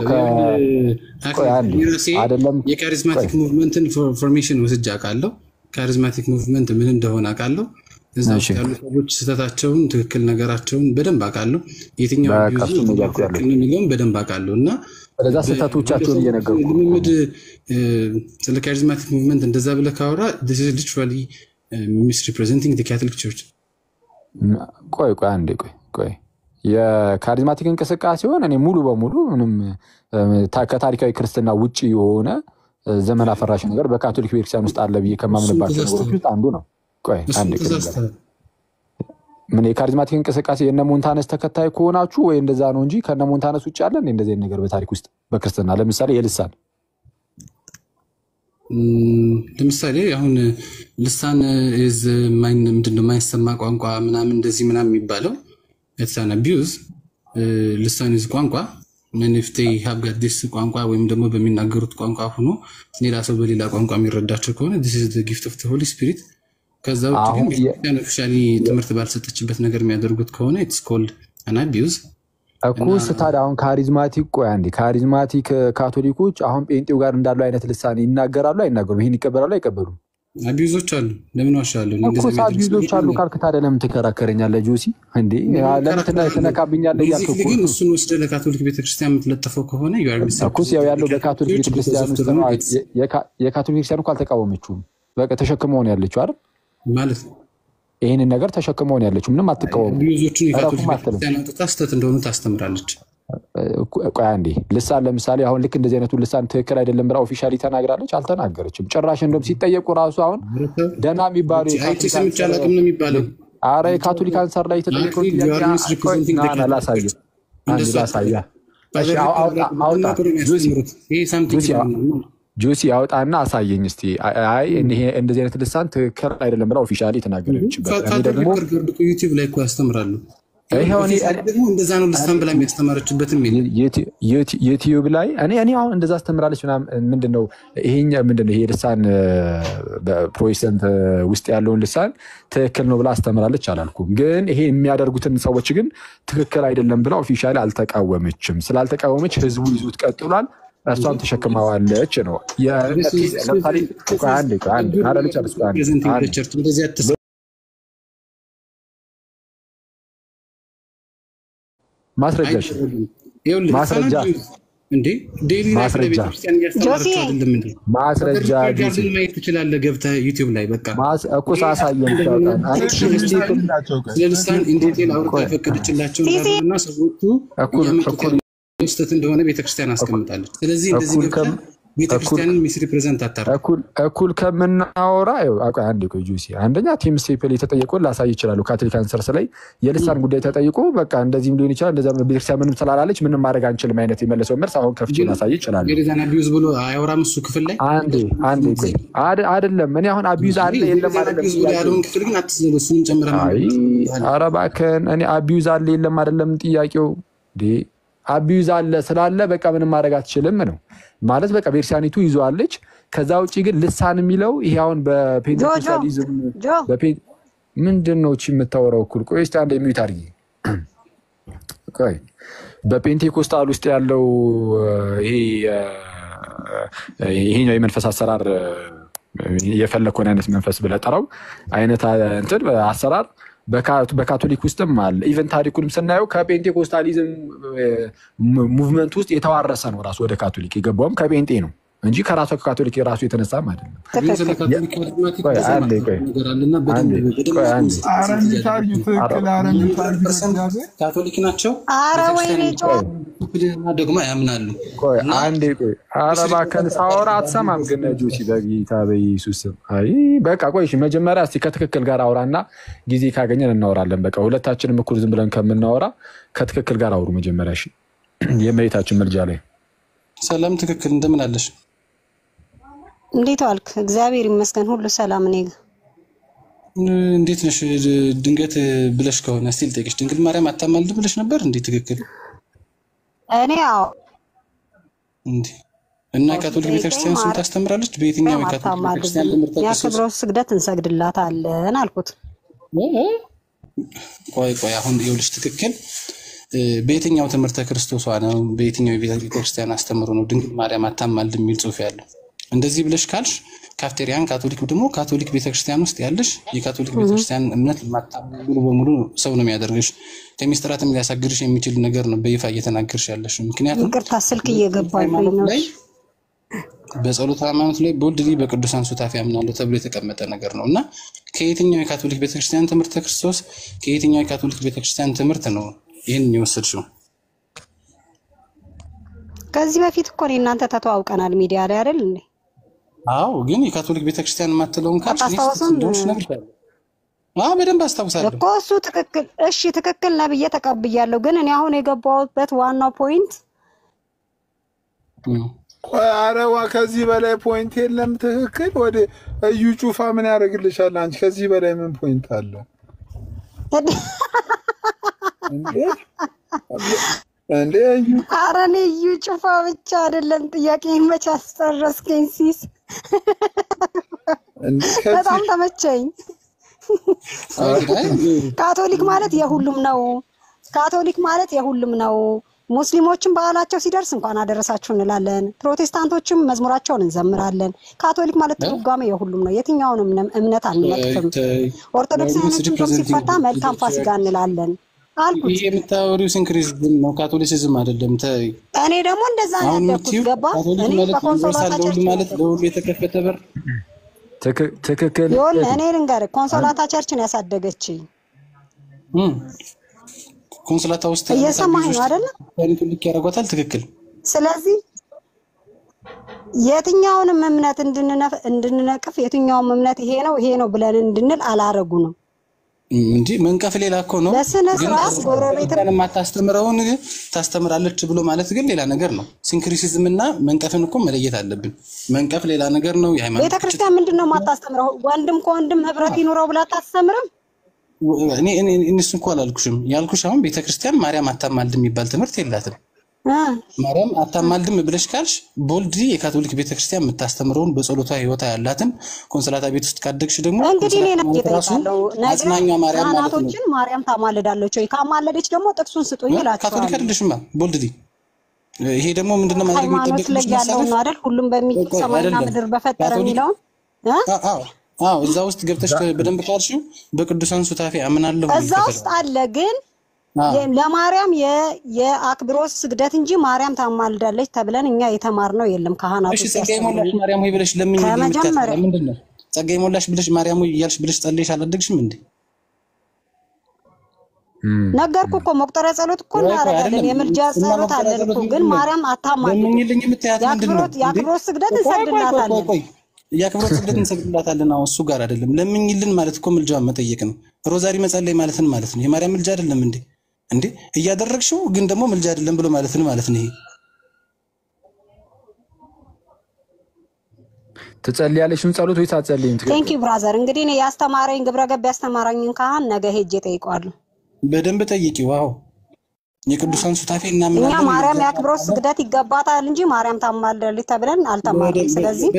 አይደለም የካሪዝማቲክ ሙቭመንትን ፎርሜሽን ወስጃ አውቃለሁ ካሪዝማቲክ ሙቭመንት ምን እንደሆነ አውቃለሁ እዛ ያሉ ሰዎች ስተታቸውን ትክክል ነገራቸውን በደንብ አውቃለሁ የትኛው ትክክል ነው የሚለውን በደንብ አውቃለሁ እና ስለዛ ስተቶቻቸውን እየነገርኩ ልምምድ ስለ ካሪዝማቲክ ሙቭመንት እንደዛ ብለህ ካወራ this is literally misrepresenting the Catholic Church ቆይ አንዴ ቆይ የካሪዝማቲክ እንቅስቃሴ ሆነ እኔ ሙሉ በሙሉ ምንም ከታሪካዊ ክርስትና ውጪ የሆነ ዘመን አፈራሽ ነገር በካቶሊክ ቤተክርስቲያን ውስጥ አለ ብዬ ከማምንባቸው ነገሮች ውስጥ አንዱ ነው ቆይ አንዴ ምን የካሪዝማቲክ እንቅስቃሴ የነ ሞንታነስ ተከታይ ከሆናችሁ ወይ እንደዛ ነው እንጂ ከነ ሞንታነስ ውጭ ያለ እንደዚህ አይነት ነገር በታሪክ ውስጥ በክርስትና ለምሳሌ የልሳን ለምሳሌ አሁን ልሳን is ምንድነው የማይሰማ ቋንቋ ምናምን እንደዚህ ምናምን የሚባለው it's an abuse ልሳን is ቋንቋ ምን if they have got this ቋንቋ ወይም ደግሞ በሚናገሩት ቋንቋ ሆኖ ሌላ ሰው በሌላ ቋንቋ የሚረዳቸው ከሆነ this is the gift of the Holy Spirit ከዛ ውጭ ግን ኦፊሻሊ ትምህርት ባልሰጠችበት ነገር የሚያደርጉት ከሆነ it's called an abuse እኮስ ታዲያ አሁን ካሪዝማቲክ ቆይ አንዴ ካሪዝማቲክ ካቶሊኮች አሁን ጴንጤው ጋር እንዳለው አይነት ልሳን ይናገራሉ አይናገሩም ይሄን ይቀበላሉ አይቀበሉም አቢዩዞች አሉ ለምን ዋሻሉ እንደዚህ ነው አቢዩዞች አሉ ካልክ ታዲያ ለምን ትከራከረኛለህ ጆሲ እንዴ ለምን ተነካብኛለህ ያልከው ግን እሱን ወስደ ለካቶሊክ ቤተክርስቲያን የምትለጥፈው ከሆነ you are missing እኮስ ያው ያለው በካቶሊክ ቤተክርስቲያን ውስጥ ነው የካቶሊክ ቤተክርስቲያን እኮ አልተቃወመችውም በቃ ተሸክመው ነው ያለችው አይደል ማለት ይሄን ነገር ተሸክመው ነው ያለችው ምንም አትቃወም አቢዩዞችን የካቶሊክ ቤተክርስቲያን አጥታስተት እንደሆነ ታስተምራለች ቆይ አንዴ ልሳን ለምሳሌ አሁን ልክ እንደዚህ አይነቱ ልሳን ትክክል አይደለም ብላ ኦፊሻሊ ተናግራለች አልተናገረችም ጭራሽ እንደም ሲጠየቁ ራሱ አሁን ደና የሚባሉ የካቶሊክ ሰምቻለሁ ነው የሚባለው አረ የካቶሊክ አንሰር ላይ ተጠይቀው ላሳየ አንድ ላሳያ አውጣ ጁሲ አውጣና አሳየኝ እስቲ አይ ይሄ እንደዚህ አይነት ልሳን ትክክል አይደለም ብላ ኦፊሻሊ ተናገረች እኔ ደግሞ ዩቲዩብ ላይ እኮ ያስተምራሉ አይሆን ደግሞ እንደዛ ነው ልሳን ብላ የሚያስተምራችበት ዩቲዩብ ላይ እኔ አሁን እንደዛ አስተምራለች ምንድነው ይሄኛ ምንድነው ይሄ ልሳን በፕሮቴስታንት ውስጥ ያለውን ልሳን ትክክል ነው ብላ አስተምራለች አላልኩም ግን ይሄ የሚያደርጉትን ሰዎች ግን ትክክል አይደለም ብላ ኦፊሻሊ አልተቃወመችም ስላልተቃወመች ህዝቡ ይዙት ቀጥሏል እሷም ተሸክማዋለች ነው ለምሳሌ አንድ አረልጭ አርስ ማስረጃ እንዴ ዴሊ ላይፍ ቤተክርስቲያን እያስተማረች አይደለም እንዴ ማስረጃ ማየት ትችላለህ ገብተህ ዩቲዩብ ላይ በቃ እኮ ሳሳየን ለልሳን ኢንዲቴል አውርታ የፈቀደችላቸው እና ሰዎቹ ስህተት እንደሆነ ቤተክርስቲያን አስቀምጣለች ስለዚህ እንደዚህ ገብተህ ቤተክርስቲያንን ሚስ ሪፕሬዘንት አታርግ እኩል ከምናወራ አቋ አንድ ቆይ ጁሲ አንደኛ ቲም ስቴፕል የተጠየቀው ላሳይ ይችላል ካቶሊክ አንሰርስ ላይ የልሳን ጉዳይ ተጠይቆ በቃ እንደዚህም ሊሆን ይችላል እንደዛ ቤተክርስቲያን ምንም ስላላለች ምንም ማድረግ አንችልም አይነት የመለሰው መልስ አሁን ከፍቼ ላሳይ ይችላል የሪዛን አቢዩዝ ብሎ አያወራም እሱ ክፍል ላይ አንዴ ቆይ አይደለም እኔ አሁን አቢዩዝ አለ የለም አይደለም ያለውን ክፍል ግን አትዘለሱን ጨምረህ ኧረ እባክህን እኔ አቢዩዝ አለ የለም አይደለም ጥያቄው አቢዩዝ አለ ስላለ በቃ ምንም ማድረግ አትችልም ነው ማለት በቃ ቤርሳኒቱ ይዟለች ከዛ ውጪ ግን ልሳን የሚለው ይሄ አሁን በፔንቴኮስታሊዝም ምንድነው እቺ የምታወራው እኩል ቆይ እስቲ አንዴ ሚዩት አድርጊ ቆይ በፔንቴኮስታል ውስጥ ያለው ይሄኛው የመንፈስ አሰራር የፈለከውን አይነት መንፈስ ብለጠራው አይነት እንትን አሰራር በካቶሊክ ውስጥም አለ ኢቨን ታሪኩንም ስናየው ከፔንቴኮስታሊዝም ሙቭመንት ውስጥ የተዋረሰ ነው ራሱ ወደ ካቶሊክ የገባውም ከፔንቴ ነው እንጂ ከራሱ ከካቶሊክ የራሱ የተነሳም አይደለም ካቶሊክ ናቸው አረ ወይኔ ደግሞ ያምናሉ አንዴ ቆይ አረ እባክህ ሳወራ አትሰማም ግን ጁሲ በጌታ በኢየሱስ አይ በቃ ቆይ እሺ መጀመሪያ እስቲ ከትክክል ጋር አውራና ጊዜ ካገኘን እናወራለን በቃ ሁለታችንም እኩል ዝም ብለን ከምናወራ ከትክክል ጋር አውሩ መጀመሪያ እሺ የመይታችን መልጃ ላይ ሰላም ትክክል እንደምን አለሽ እንዴት ዋልክ እግዚአብሔር ይመስገን ሁሉ ሰላም ነኝ እንዴት ነሽ ድንገት ብለሽ ከሆነ እስቲ ልጠይቅሽ ድንግል ማርያም አታማልድ ብለሽ ነበር እንዴ ትክክል እኔ ያው እንዴ እና ካቶሊክ ቤተክርስቲያን ስንት ታስተምራለች በየትኛው የካቶሊክ ቤተክርስቲያን ትምህርት ያክብረው ስግደት እንሰግድላታለን አልኩት ቆይ አሁን ይኸውልሽ ትክክል በየትኛው ትምህርተ ክርስቶስ ነው በየትኛው ቤተክርስቲያን አስተምሮ ነው ድንግል ማርያም አታማልድ የሚል ጽሑፍ ያለው እንደዚህ ብለሽ ካልሽ ካፍቴሪያን ካቶሊክ ደግሞ ካቶሊክ ቤተክርስቲያን ውስጥ ያለሽ የካቶሊክ ቤተክርስቲያን እምነት ማጣሙሉ በሙሉ ሰው ነው የሚያደርግሽ ከሚስጥራትም ሊያሳግርሽ የሚችል ነገር ነው በይፋ እየተናገርሽ ያለሽ ምክንያቱም ይቅርታ ስልክ እየገባኝ ነው በጸሎት ሃይማኖት ላይ ቦልድሊ በቅዱሳን ሱታፊ ያምናሉ ተብሎ የተቀመጠ ነገር ነውና ከየትኛው የካቶሊክ ቤተክርስቲያን ትምህርተ ክርስቶስ ከየትኛው የካቶሊክ ቤተክርስቲያን ትምህርት ነው ይሄን የሚወስድሽው ከዚህ በፊት እኮ እናንተ ተተዋውቀናል ሚዲያ ላይ አይደል እንዴ አዎ ግን የካቶሊክ ቤተክርስቲያን ማተለውን ካልሽ እንደሆነሽ ነግርሻለሁ በደንብ አስታውሳለሁ እኮ እሱ ትክክል። እሺ ትክክል ነብዬ ተቀብያለሁ። ግን እኔ አሁን የገባሁበት ዋናው ፖይንት አረዋ ከዚህ በላይ ፖይንት የለም። ትክክል። ወደ እዩ ጩፋ ምን ያደርግልሻል አንቺ? ከዚህ በላይ ምን ፖይንት አለ እንዴ? ኧረ እኔ እዩ ጩፋ ብቻ አይደለም ጥያቄ መች አስጨረስከኝ ሲስ። በጣም ተመቸኝ። ካቶሊክ ማለት የሁሉም ነው። ካቶሊክ ማለት የሁሉም ነው። ሙስሊሞችን በዓላቸው ሲደርስ እንኳን አደረሳችሁ እንላለን። ፕሮቴስታንቶችም መዝሙራቸውን እንዘምራለን። ካቶሊክ ማለት ትርጓሜ የሁሉም ነው። የትኛውንም እምነት አንነቅፍም። ኦርቶዶክሳውያኖችም ጾም ሲፈታ መልካም ፋሲካ እንላለን አልኩት። ይሄ የምታወሪው ሲንክሪዝም ነው፣ ካቶሊሲዝም አይደለም። እኔ ደግሞ እንደዛ ነው ያደረኩት። ገባ? እኔ በኮንሶላታ ቸርች ማለት ለሁሉ የተከፈተ በር ትክክል። እኔ ልንገርህ፣ ኮንሶላታ ቸርች ነው ያሳደገችኝ። ኮንሶላታ ውስጥ እየሰማኸኝ ነው አይደል? ታሪኩ ልክ ያደርጓታል። ትክክል። ስለዚህ የትኛውንም እምነት እንድንነቅፍ የትኛውም እምነት ይሄ ነው ብለን እንድንል አላረጉንም እንጂ መንቀፍ ሌላ እኮ ነው። ለስነ ስርዓት ጎረቤትን ማታስተምረውን ታስተምራለች ብሎ ማለት ግን ሌላ ነገር ነው። ሲንክሪሲዝም እና መንቀፍን እኮ መለየት አለብን። መንቀፍ ሌላ ነገር ነው። የሃይማኖት ቤተክርስቲያን ምንድነው ማታስተምረው? ወንድም ከወንድም ህብረት ይኑረው ብላ አታስተምርም? እኔ እነሱ እኮ አላልኩሽም። ያልኩሽ አሁን ቤተክርስቲያን ማርያም አታማልድም የሚባል ትምህርት የላትም። ማርያም አታማልድም ብለሽ ካልሽ ቦልድሊ የካቶሊክ ቤተክርስቲያን የምታስተምረውን በጸሎቷ ህይወታ ያላትን ኮንሶላታ ቤት ውስጥ ካደግሽ ደግሞ እንግዲህ እኔ ነኝ ተጣጣለው አጽናኛ ማርያም ማለት ነው። ማርያም ታማልዳለች ወይ? ካማለደች ደግሞ ጥቅሱን ስጡኝ ይላል። ካቶሊክ አይደለሽማ ቦልድሊ። ይሄ ደግሞ ምንድነው ማድረግ የሚጠበቅብሽ ነው አይደል? ሁሉም በሚል ሰማይና ምድር በፈጠረ የሚለው እዛ ውስጥ ገብተሽ በደንብ ካልሽው በቅዱሳን ሱታፌ አምናለሁ እዛ ውስጥ አለ። ግን ለማርያም የአክብሮት ስግደት እንጂ ማርያም ታማልዳለች ተብለን እኛ የተማርነው የለም። ካህናቱ እሺ ጸጋዬ ሞላሽ ማርያም ሆይ ብለሽ ለምን ምንድነው ጸጋዬ ሞላሽ ብለሽ ማርያም ሆይ እያልሽ ብለሽ ጸልይሽ አላደግሽም እንዴ? ነገርኩ እኮ መቁጠሪያ ጸሎት እኮ እናደርጋለን። የምልጃ ጸሎት አለን እኮ። ግን ማርያም አታማልድም። ለምንልኝ የምትያት ምንድነው? የአክብሮት ስግደት እንሰግድላታለን። የአክብሮት ስግደት እንሰግድላታለን። እሱ ጋር አይደለም። ለምንይልን ማለት እኮ ምልጃዋን መጠየቅ ነው። ሮዛሪ መጸለይ ማለትን ማለት ነው። የማርያም ምልጃ አይደለም እንዴ? እንዴ እያደረግሽው ግን ደግሞ ምልጃ አይደለም ብሎ ማለትን ማለት ነው። ይሄ ትጸልያለሽን ጸሎት ወይስ አትጸልይም? ቴንክ ዩ ብራዘር። እንግዲህ እኔ ያስተማረኝ ግብረ ገብ ያስተማረኝን ካህን ነገ ሄጄ ጠይቀዋለሁ። በደንብ ጠይቂው። ዋው የቅዱሳን ሱታፌ እና ምን እኛ ማርያም የአክብሮት ስግደት ይገባታል እንጂ ማርያም ታማልዳለች ተብለን አልተማርንም። ስለዚህ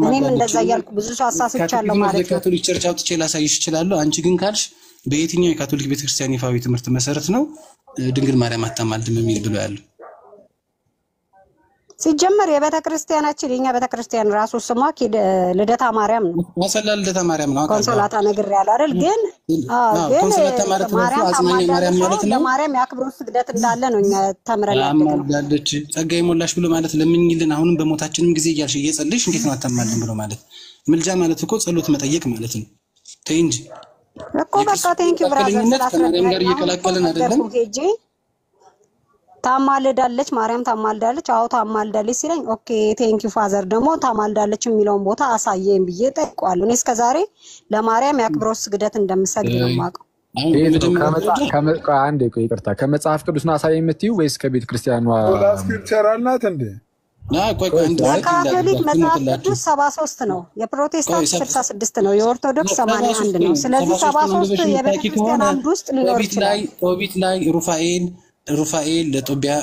እኔም እንደዛ እያልኩ ብዙ ሰው አሳስቻለሁ ማለት ነው። ካቶሊክ ቸርች አውጥቼ ላሳይሽ እችላለሁ። አንቺ ግን ካልሽ በየትኛው የካቶሊክ ቤተክርስቲያን ይፋዊ ትምህርት መሰረት ነው ድንግል ማርያም አታማልድም የሚል ብሎ ያለው? ሲጀመር የቤተክርስቲያናችን የኛ ቤተክርስቲያን ራሱ ስሟ ልደታ ማርያም ነው። ወሰላ ልደታ ማርያም ነው። ኮንሶላታ ነግሬያለሁ አይደል? ግን ኮንሶላታ ማለት ነው አጽናኛ ማርያም ማለት ነው። ማርያም የአክብሮት ስግደት እንዳለ ነው እኛ ተምረን ያደግነው። ጸጋዬ ሞላሽ ብሎ ማለት ለምንይልን አሁንም በሞታችንም ጊዜ እያልሽ እየጸለይሽ እንዴት ነው አታማልድም ብሎ ማለት? ምልጃ ማለት እኮ ጸሎት መጠየቅ ማለት ነው። ተይ እንጂ እኮ በቃ ቴንኪው ብራዘር ከማርያም ጋር እየቀላቀልን አይደለም። ታማልዳለች ማርያም ታማልዳለች። አዎ ታማልዳለች ሲለኝ ኦኬ ቴንኪው ፋዘር ደግሞ ታማልዳለች የሚለውን ቦታ አሳየኝ ብዬ ጠይቀዋለሁ። እኔ እስከዛሬ ለማርያም የአክብሮት ስግደት እንደምሰግድ ነው የማውቀው። አንዴ ይቅርታ፣ ከመጽሐፍ ቅዱስ ነው አሳየኝ የምትይው ወይስ ከቤተ ክርስቲያኗ ስክሪፕቸር አላት እንዴ? የካቶሊክ መጽሐፍ ቅዱስ 73 ነው፣ የፕሮቴስታንት 66 ነው፣ የኦርቶዶክስ 81 ነው። ስለዚህ 73 የቤተክርስቲያን አንድ ውስጥ ሊኖር ይችላል። ኦቢት ላይ ሩፋኤል ለጦቢያ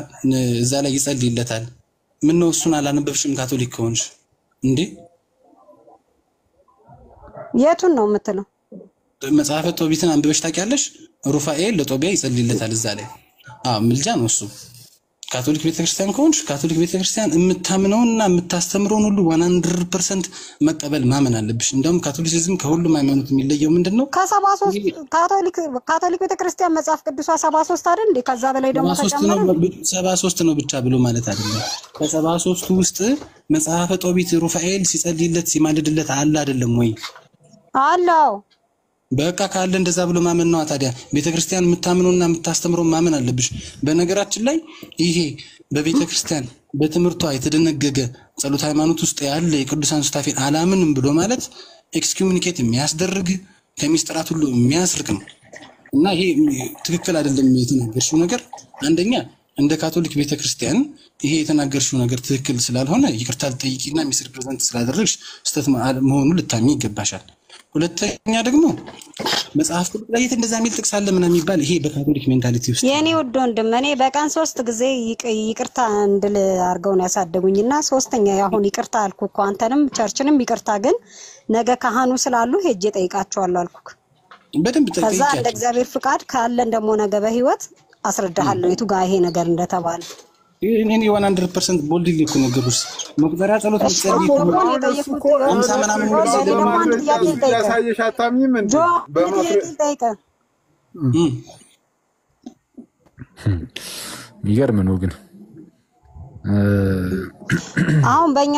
እዛ ላይ ይጸልይለታል። ምን ነው እሱን አላነበብሽም? ካቶሊክ ከሆንሽ እንዴ? የቱን ነው የምትለው? መጽሐፈ ጦቢትን አንብበሽ ታውቂያለሽ? ሩፋኤል ለጦቢያ ይጸልይለታል እዛ ላይ። ምልጃ ነው እሱ። ካቶሊክ ቤተክርስቲያን ከሆንሽ ካቶሊክ ቤተክርስቲያን የምታምነውና የምታስተምረውን ሁሉ 100% መቀበል ማመን አለብሽ። እንደውም ካቶሊሲዝም ከሁሉም ሃይማኖት የሚለየው ምንድነው? ከ73 ካቶሊክ ቤተክርስቲያን መጽሐፍ ቅዱስ 73 አይደል እንዴ? ከዛ በላይ ደግሞ ተጨምሮ 73 ነው ብቻ ብሎ ማለት አይደለም። ከ73 ውስጥ መጽሐፈ ጦቢት ሩፋኤል ሲጸልይለት ሲማልድለት አለ አይደለም ወይ? አለው። በቃ ካለ እንደዛ ብሎ ማመን ነው። ታዲያ ቤተክርስቲያን የምታምነውና የምታስተምረው ማመን አለብሽ። በነገራችን ላይ ይሄ በቤተክርስቲያን በትምህርቷ የተደነገገ ጸሎት ሃይማኖት ውስጥ ያለ የቅዱሳን ሱታፌን አላምንም ብሎ ማለት ኤክስኮሙኒኬት የሚያስደርግ ከሚስጥራት ሁሉ የሚያስርቅ ነው እና ይሄ ትክክል አይደለም የተናገርሽው ነገር አንደኛ እንደ ካቶሊክ ቤተክርስቲያን ይሄ የተናገርሽው ነገር ትክክል ስላልሆነ ይቅርታ ልጠይቂና ሚስ ሪፕሬዘንት ስላደረግሽ ስተት መሆኑን ልታሚ ይገባሻል ሁለተኛ ደግሞ መጽሐፍ ቅዱስ ላይ እንደዛ የሚል ጥቅስ አለ ምናምን የሚባል ይሄ በካቶሊክ ሜንታሊቲ ውስጥ የኔ ወዶ ወንድም እኔ በቀን 3 ጊዜ ይቅርታ እንድል አርገው ነው ያሳደጉኝና ሶስተኛ ያሁን ይቅርታ አልኩ እኮ አንተንም ቸርችንም ይቅርታ ግን ነገ ካህኑ ስላሉ ሄጄ ጠይቃቸዋለሁ አልኩ በደንብ ጠይቂያቸው ከዛ እንደ እግዚአብሔር ፍቃድ ካለን ደግሞ ነገ በህይወት አስረዳሃለሁ የቱ ጋር ይሄ ነገር እንደተባለ እኔ 100% ቦልድሊ እኮ ነገርኩሽ መቁጠሪያ ጸሎት መጸለይ እኮ 50 ምናምን ያሳየሽ አታምኝም እንዴ በማፍረ ይገርም ነው ግን አሁን በእኛ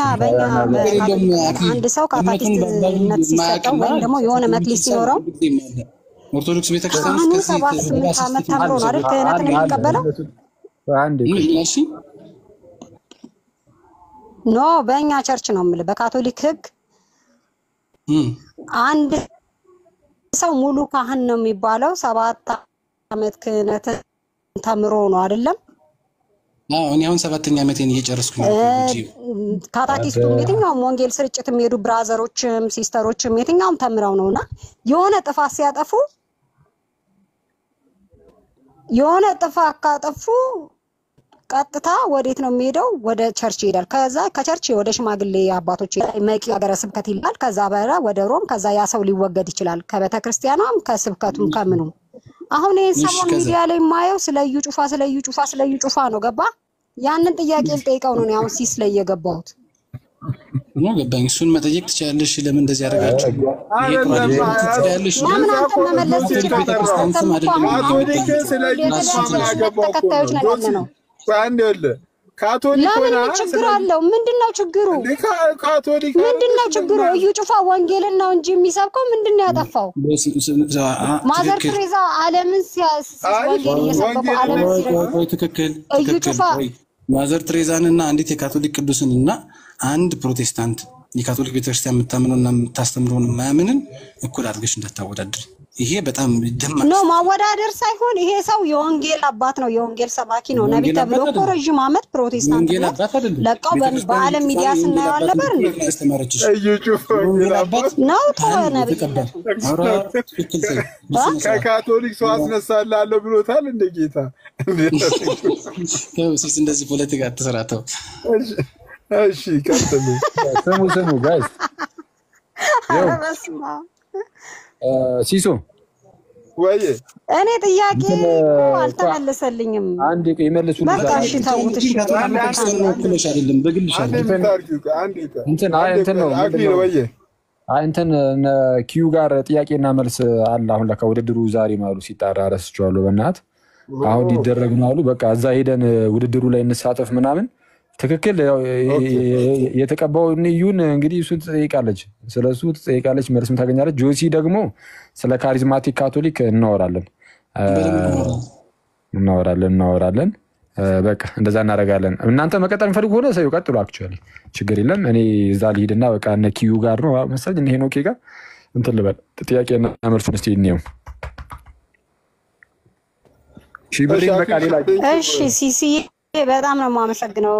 አንድ ሰው ካታኪስትነት ሲሰጠው ወይም ደግሞ የሆነ መክሊት ሲኖረው ኦርቶዶክስ ቤተክርስቲያን እስከ 7 ዓመት ተምሮ ነው አይደል ክህነትን የሚቀበለው ኖ በእኛ ቸርች ነው የምልህ በካቶሊክ ህግ አንድ ሰው ሙሉ ካህን ነው የሚባለው 7 ዓመት ክህነትን ተምሮ ነው አይደለም እኔ አሁን 7ኛ ዓመቴን እየጨረስኩኝ ነው ካታኪስቱ የትኛውም ወንጌል ስርጭት የሚሄዱ ብራዘሮችም ሲስተሮችም የትኛውም ተምረው ነውና የሆነ ጥፋት ሲያጠፉ የሆነ ጥፋት ካጠፉ ቀጥታ ወዴት ነው የሚሄደው ወደ ቸርች ይሄዳል ከዛ ከቸርች ወደ ሽማግሌ አባቶች መቂ ሀገረ ስብከት ይላል ከዛ በኋላ ወደ ሮም ከዛ ያ ሰው ሊወገድ ይችላል ከቤተክርስቲያኗም ከስብከቱም ከምኑ አሁን ይሄን ሰሞን ሚዲያ ላይ ማየው ስለዩ ጩፋ ነው ገባ ያንን ጥያቄ ልጠይቀው ነው አሁን ሲስ ላይ የገባሁት ነው ገባኝ እሱን መጠየቅ ትችያለሽ ለምን እንደዚህ ያደርጋችሁ ይሄ ፕሮጀክት ትችያለሽ ለምን አንተ መመለስ ትችላለህ ካቶሊክ ስለዩ ተከታዮች ነው አንድ ወለ ካቶሊክ ሆና ችግር አለው ምንድነው ችግሩ ካቶሊክ ምንድነው ችግሩ እዩ ጩፋ ወንጌልን ነው እንጂ የሚሰብከው ምንድነው ያጠፋው ማዘር ትሬዛ ዓለምን ወንጌል እየሰበከው ዓለምን ሲረዱ ትክክል ማዘር ትሬዛንና አንዲት የካቶሊክ ቅዱስንና አንድ ፕሮቴስታንት የካቶሊክ ቤተክርስቲያን የምታምነውና የምታስተምረውን ማያምንን እኩል አድርገሽ እንዳታወዳድሪ ይሄ በጣም ደማቅ ነው ማወዳደር ሳይሆን ይሄ ሰው የወንጌል አባት ነው የወንጌል ሰባኪ ነው ነብይ ተብሎ እኮ ረጅም ዓመት ፕሮቴስታንት ለቀው በዓለም ሚዲያ ስናየው አልነበር ነው ተነብይ ከካቶሊክ ሰው አስነሳላለሁ ብሎታል እንደ ጌታ ከውስጥ እንደዚህ ፖለቲካ ተሰራተው እሺ ቀጥሉ ስሙ ጋይስ ሲሶ ወይ እኔ ጥያቄ አልተመለሰልኝም አንዴ ይመልሱልኝ እሺ ታውት እሺ ተመለሽ አይደለም በግልሽ አይደለም እንትን ነው እንትን ኪዩ ጋር ጥያቄና መልስ አለ አሁን ለካ ውድድሩ ዛሬ ማሉ ሲጣራ ረስቻለሁ በእናት አሁን ይደረግ ነው አሉ በቃ እዛ ሄደን ውድድሩ ላይ እንሳተፍ ምናምን ትክክል የተቀባው ንዩን እንግዲህ እሱ ትጠይቃለች ስለሱ ትጠይቃለች መልስም ታገኛለች ጆሲ ደግሞ ስለ ካሪዝማቲክ ካቶሊክ እናወራለን በቃ እንደዛ እናደርጋለን እናንተ መቀጠል ፈልጉ ሆነ ሰው ቀጥሉ አክቹአሊ ችግር የለም እኔ እዛ ልሂድና በቃ እነ ኪዩ ጋር ነው መሰለኝ እኔ ሄኖኬ ጋር እንትን ልበል ጥያቄና መልሱን እስቲ እንየው ሺብሪ በቃ ሌላ እሺ ሲሲ በጣም ነው የማመሰግነው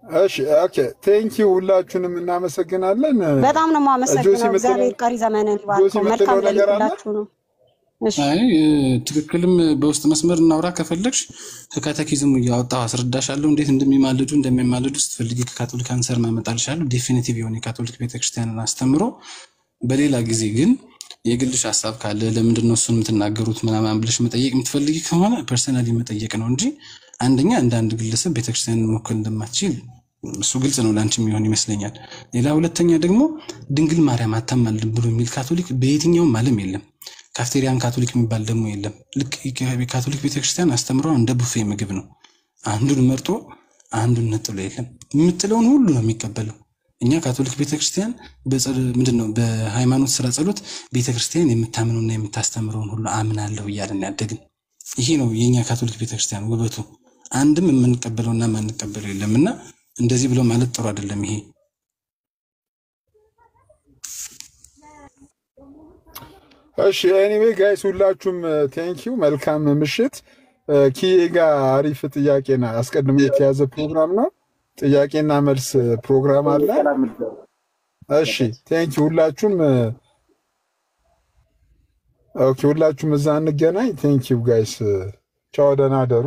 እሺ ኦኬ ቴንክ ዩ ሁላችሁንም እናመሰግናለን በጣም ነው የማመሰግነው እግዚአብሔር ቀሪ ዘመንን ይባርክ መልካም ለሁላችሁ ነው አይ ትክክልም በውስጥ መስመር እናውራ ከፈለግሽ ከካቴኪዝሙ ያወጣው አስረዳሻለሁ እንዴት እንደሚማልዱ ስትፈልጊ ከካቶሊክ አንሰር ማመጣልሻለሁ ዴፊኒቲቭ የሆነ የካቶሊክ ቤተክርስቲያንን አስተምሮ በሌላ ጊዜ ግን የግልሽ ሐሳብ ካለ ለምንድነው እሱን የምትናገሩት ምናምን ብለሽ መጠየቅ የምትፈልጊ ከሆነ ፐርሰናሊ መጠየቅ ነው እንጂ አንደኛ እንደ አንድ ግለሰብ ቤተክርስቲያንን መወከል እንደማትችል እሱ ግልጽ ነው ላንቺ የሚሆን ይመስለኛል ሌላ ሁለተኛ ደግሞ ድንግል ማርያም አታማልድም ብሎ የሚል ካቶሊክ በየትኛውም ዓለም የለም ካፍቴሪያን ካቶሊክ የሚባል ደግሞ የለም ልክ የካቶሊክ ቤተክርስቲያን አስተምረው እንደ ቡፌ ምግብ ነው አንዱን መርጦ አንዱን ነጥሎ የለም የምትለውን ሁሉ ነው የሚቀበለው እኛ ካቶሊክ ቤተክርስቲያን ምንድነው በሃይማኖት ስራ ጸሎት ቤተክርስቲያን የምታምነውና የምታስተምረውን ሁሉ አምናለሁ ይያለን ያደግን ይሄ ነው የኛ ካቶሊክ ቤተክርስቲያን ውበቱ አንድም የምንቀበለውና ማንቀበለው የለምና እንደዚህ ብሎ ማለት ጥሩ አይደለም ይሄ እሺ ኤኒዌይ ጋይስ ሁላችሁም ቴንኪው መልካም ምሽት። ኪዬ ጋር አሪፍ ጥያቄና አስቀድሞ የተያዘ ፕሮግራም ነው። ጥያቄና መልስ ፕሮግራም አለ። እሺ ቴንኪው ሁላችሁም። ኦኬ ሁላችሁም እዛ እንገናኝ። ቴንኪው ጋይስ ቻው፣ ደህና አደሩ።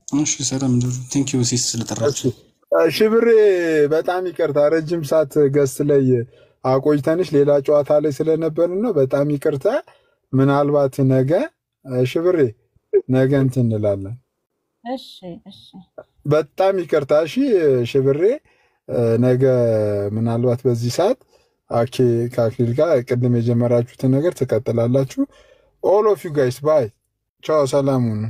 እሺ ሰላም ደሩ። ቴንኪው ሲስ ስለጠራችሁ። ሽብሬ በጣም ይቅርታ ረጅም ሰዓት ገስት ላይ አቆይተንሽ ሌላ ጨዋታ ላይ ስለነበርን ነው። በጣም ይቅርታ። ምናልባት ነገ ሽብሬ ነገ እንትን እንላለን። እሺ በጣም ይቅርታ። እሺ ሽብሬ ነገ ምናልባት በዚህ ሰዓት ከአክሊል ጋር ቅድም የጀመራችሁትን ነገር ትቀጥላላችሁ። ኦል ኦፍ ዩ ጋይስ ባይ ቻው፣ ሰላም ሁኑ።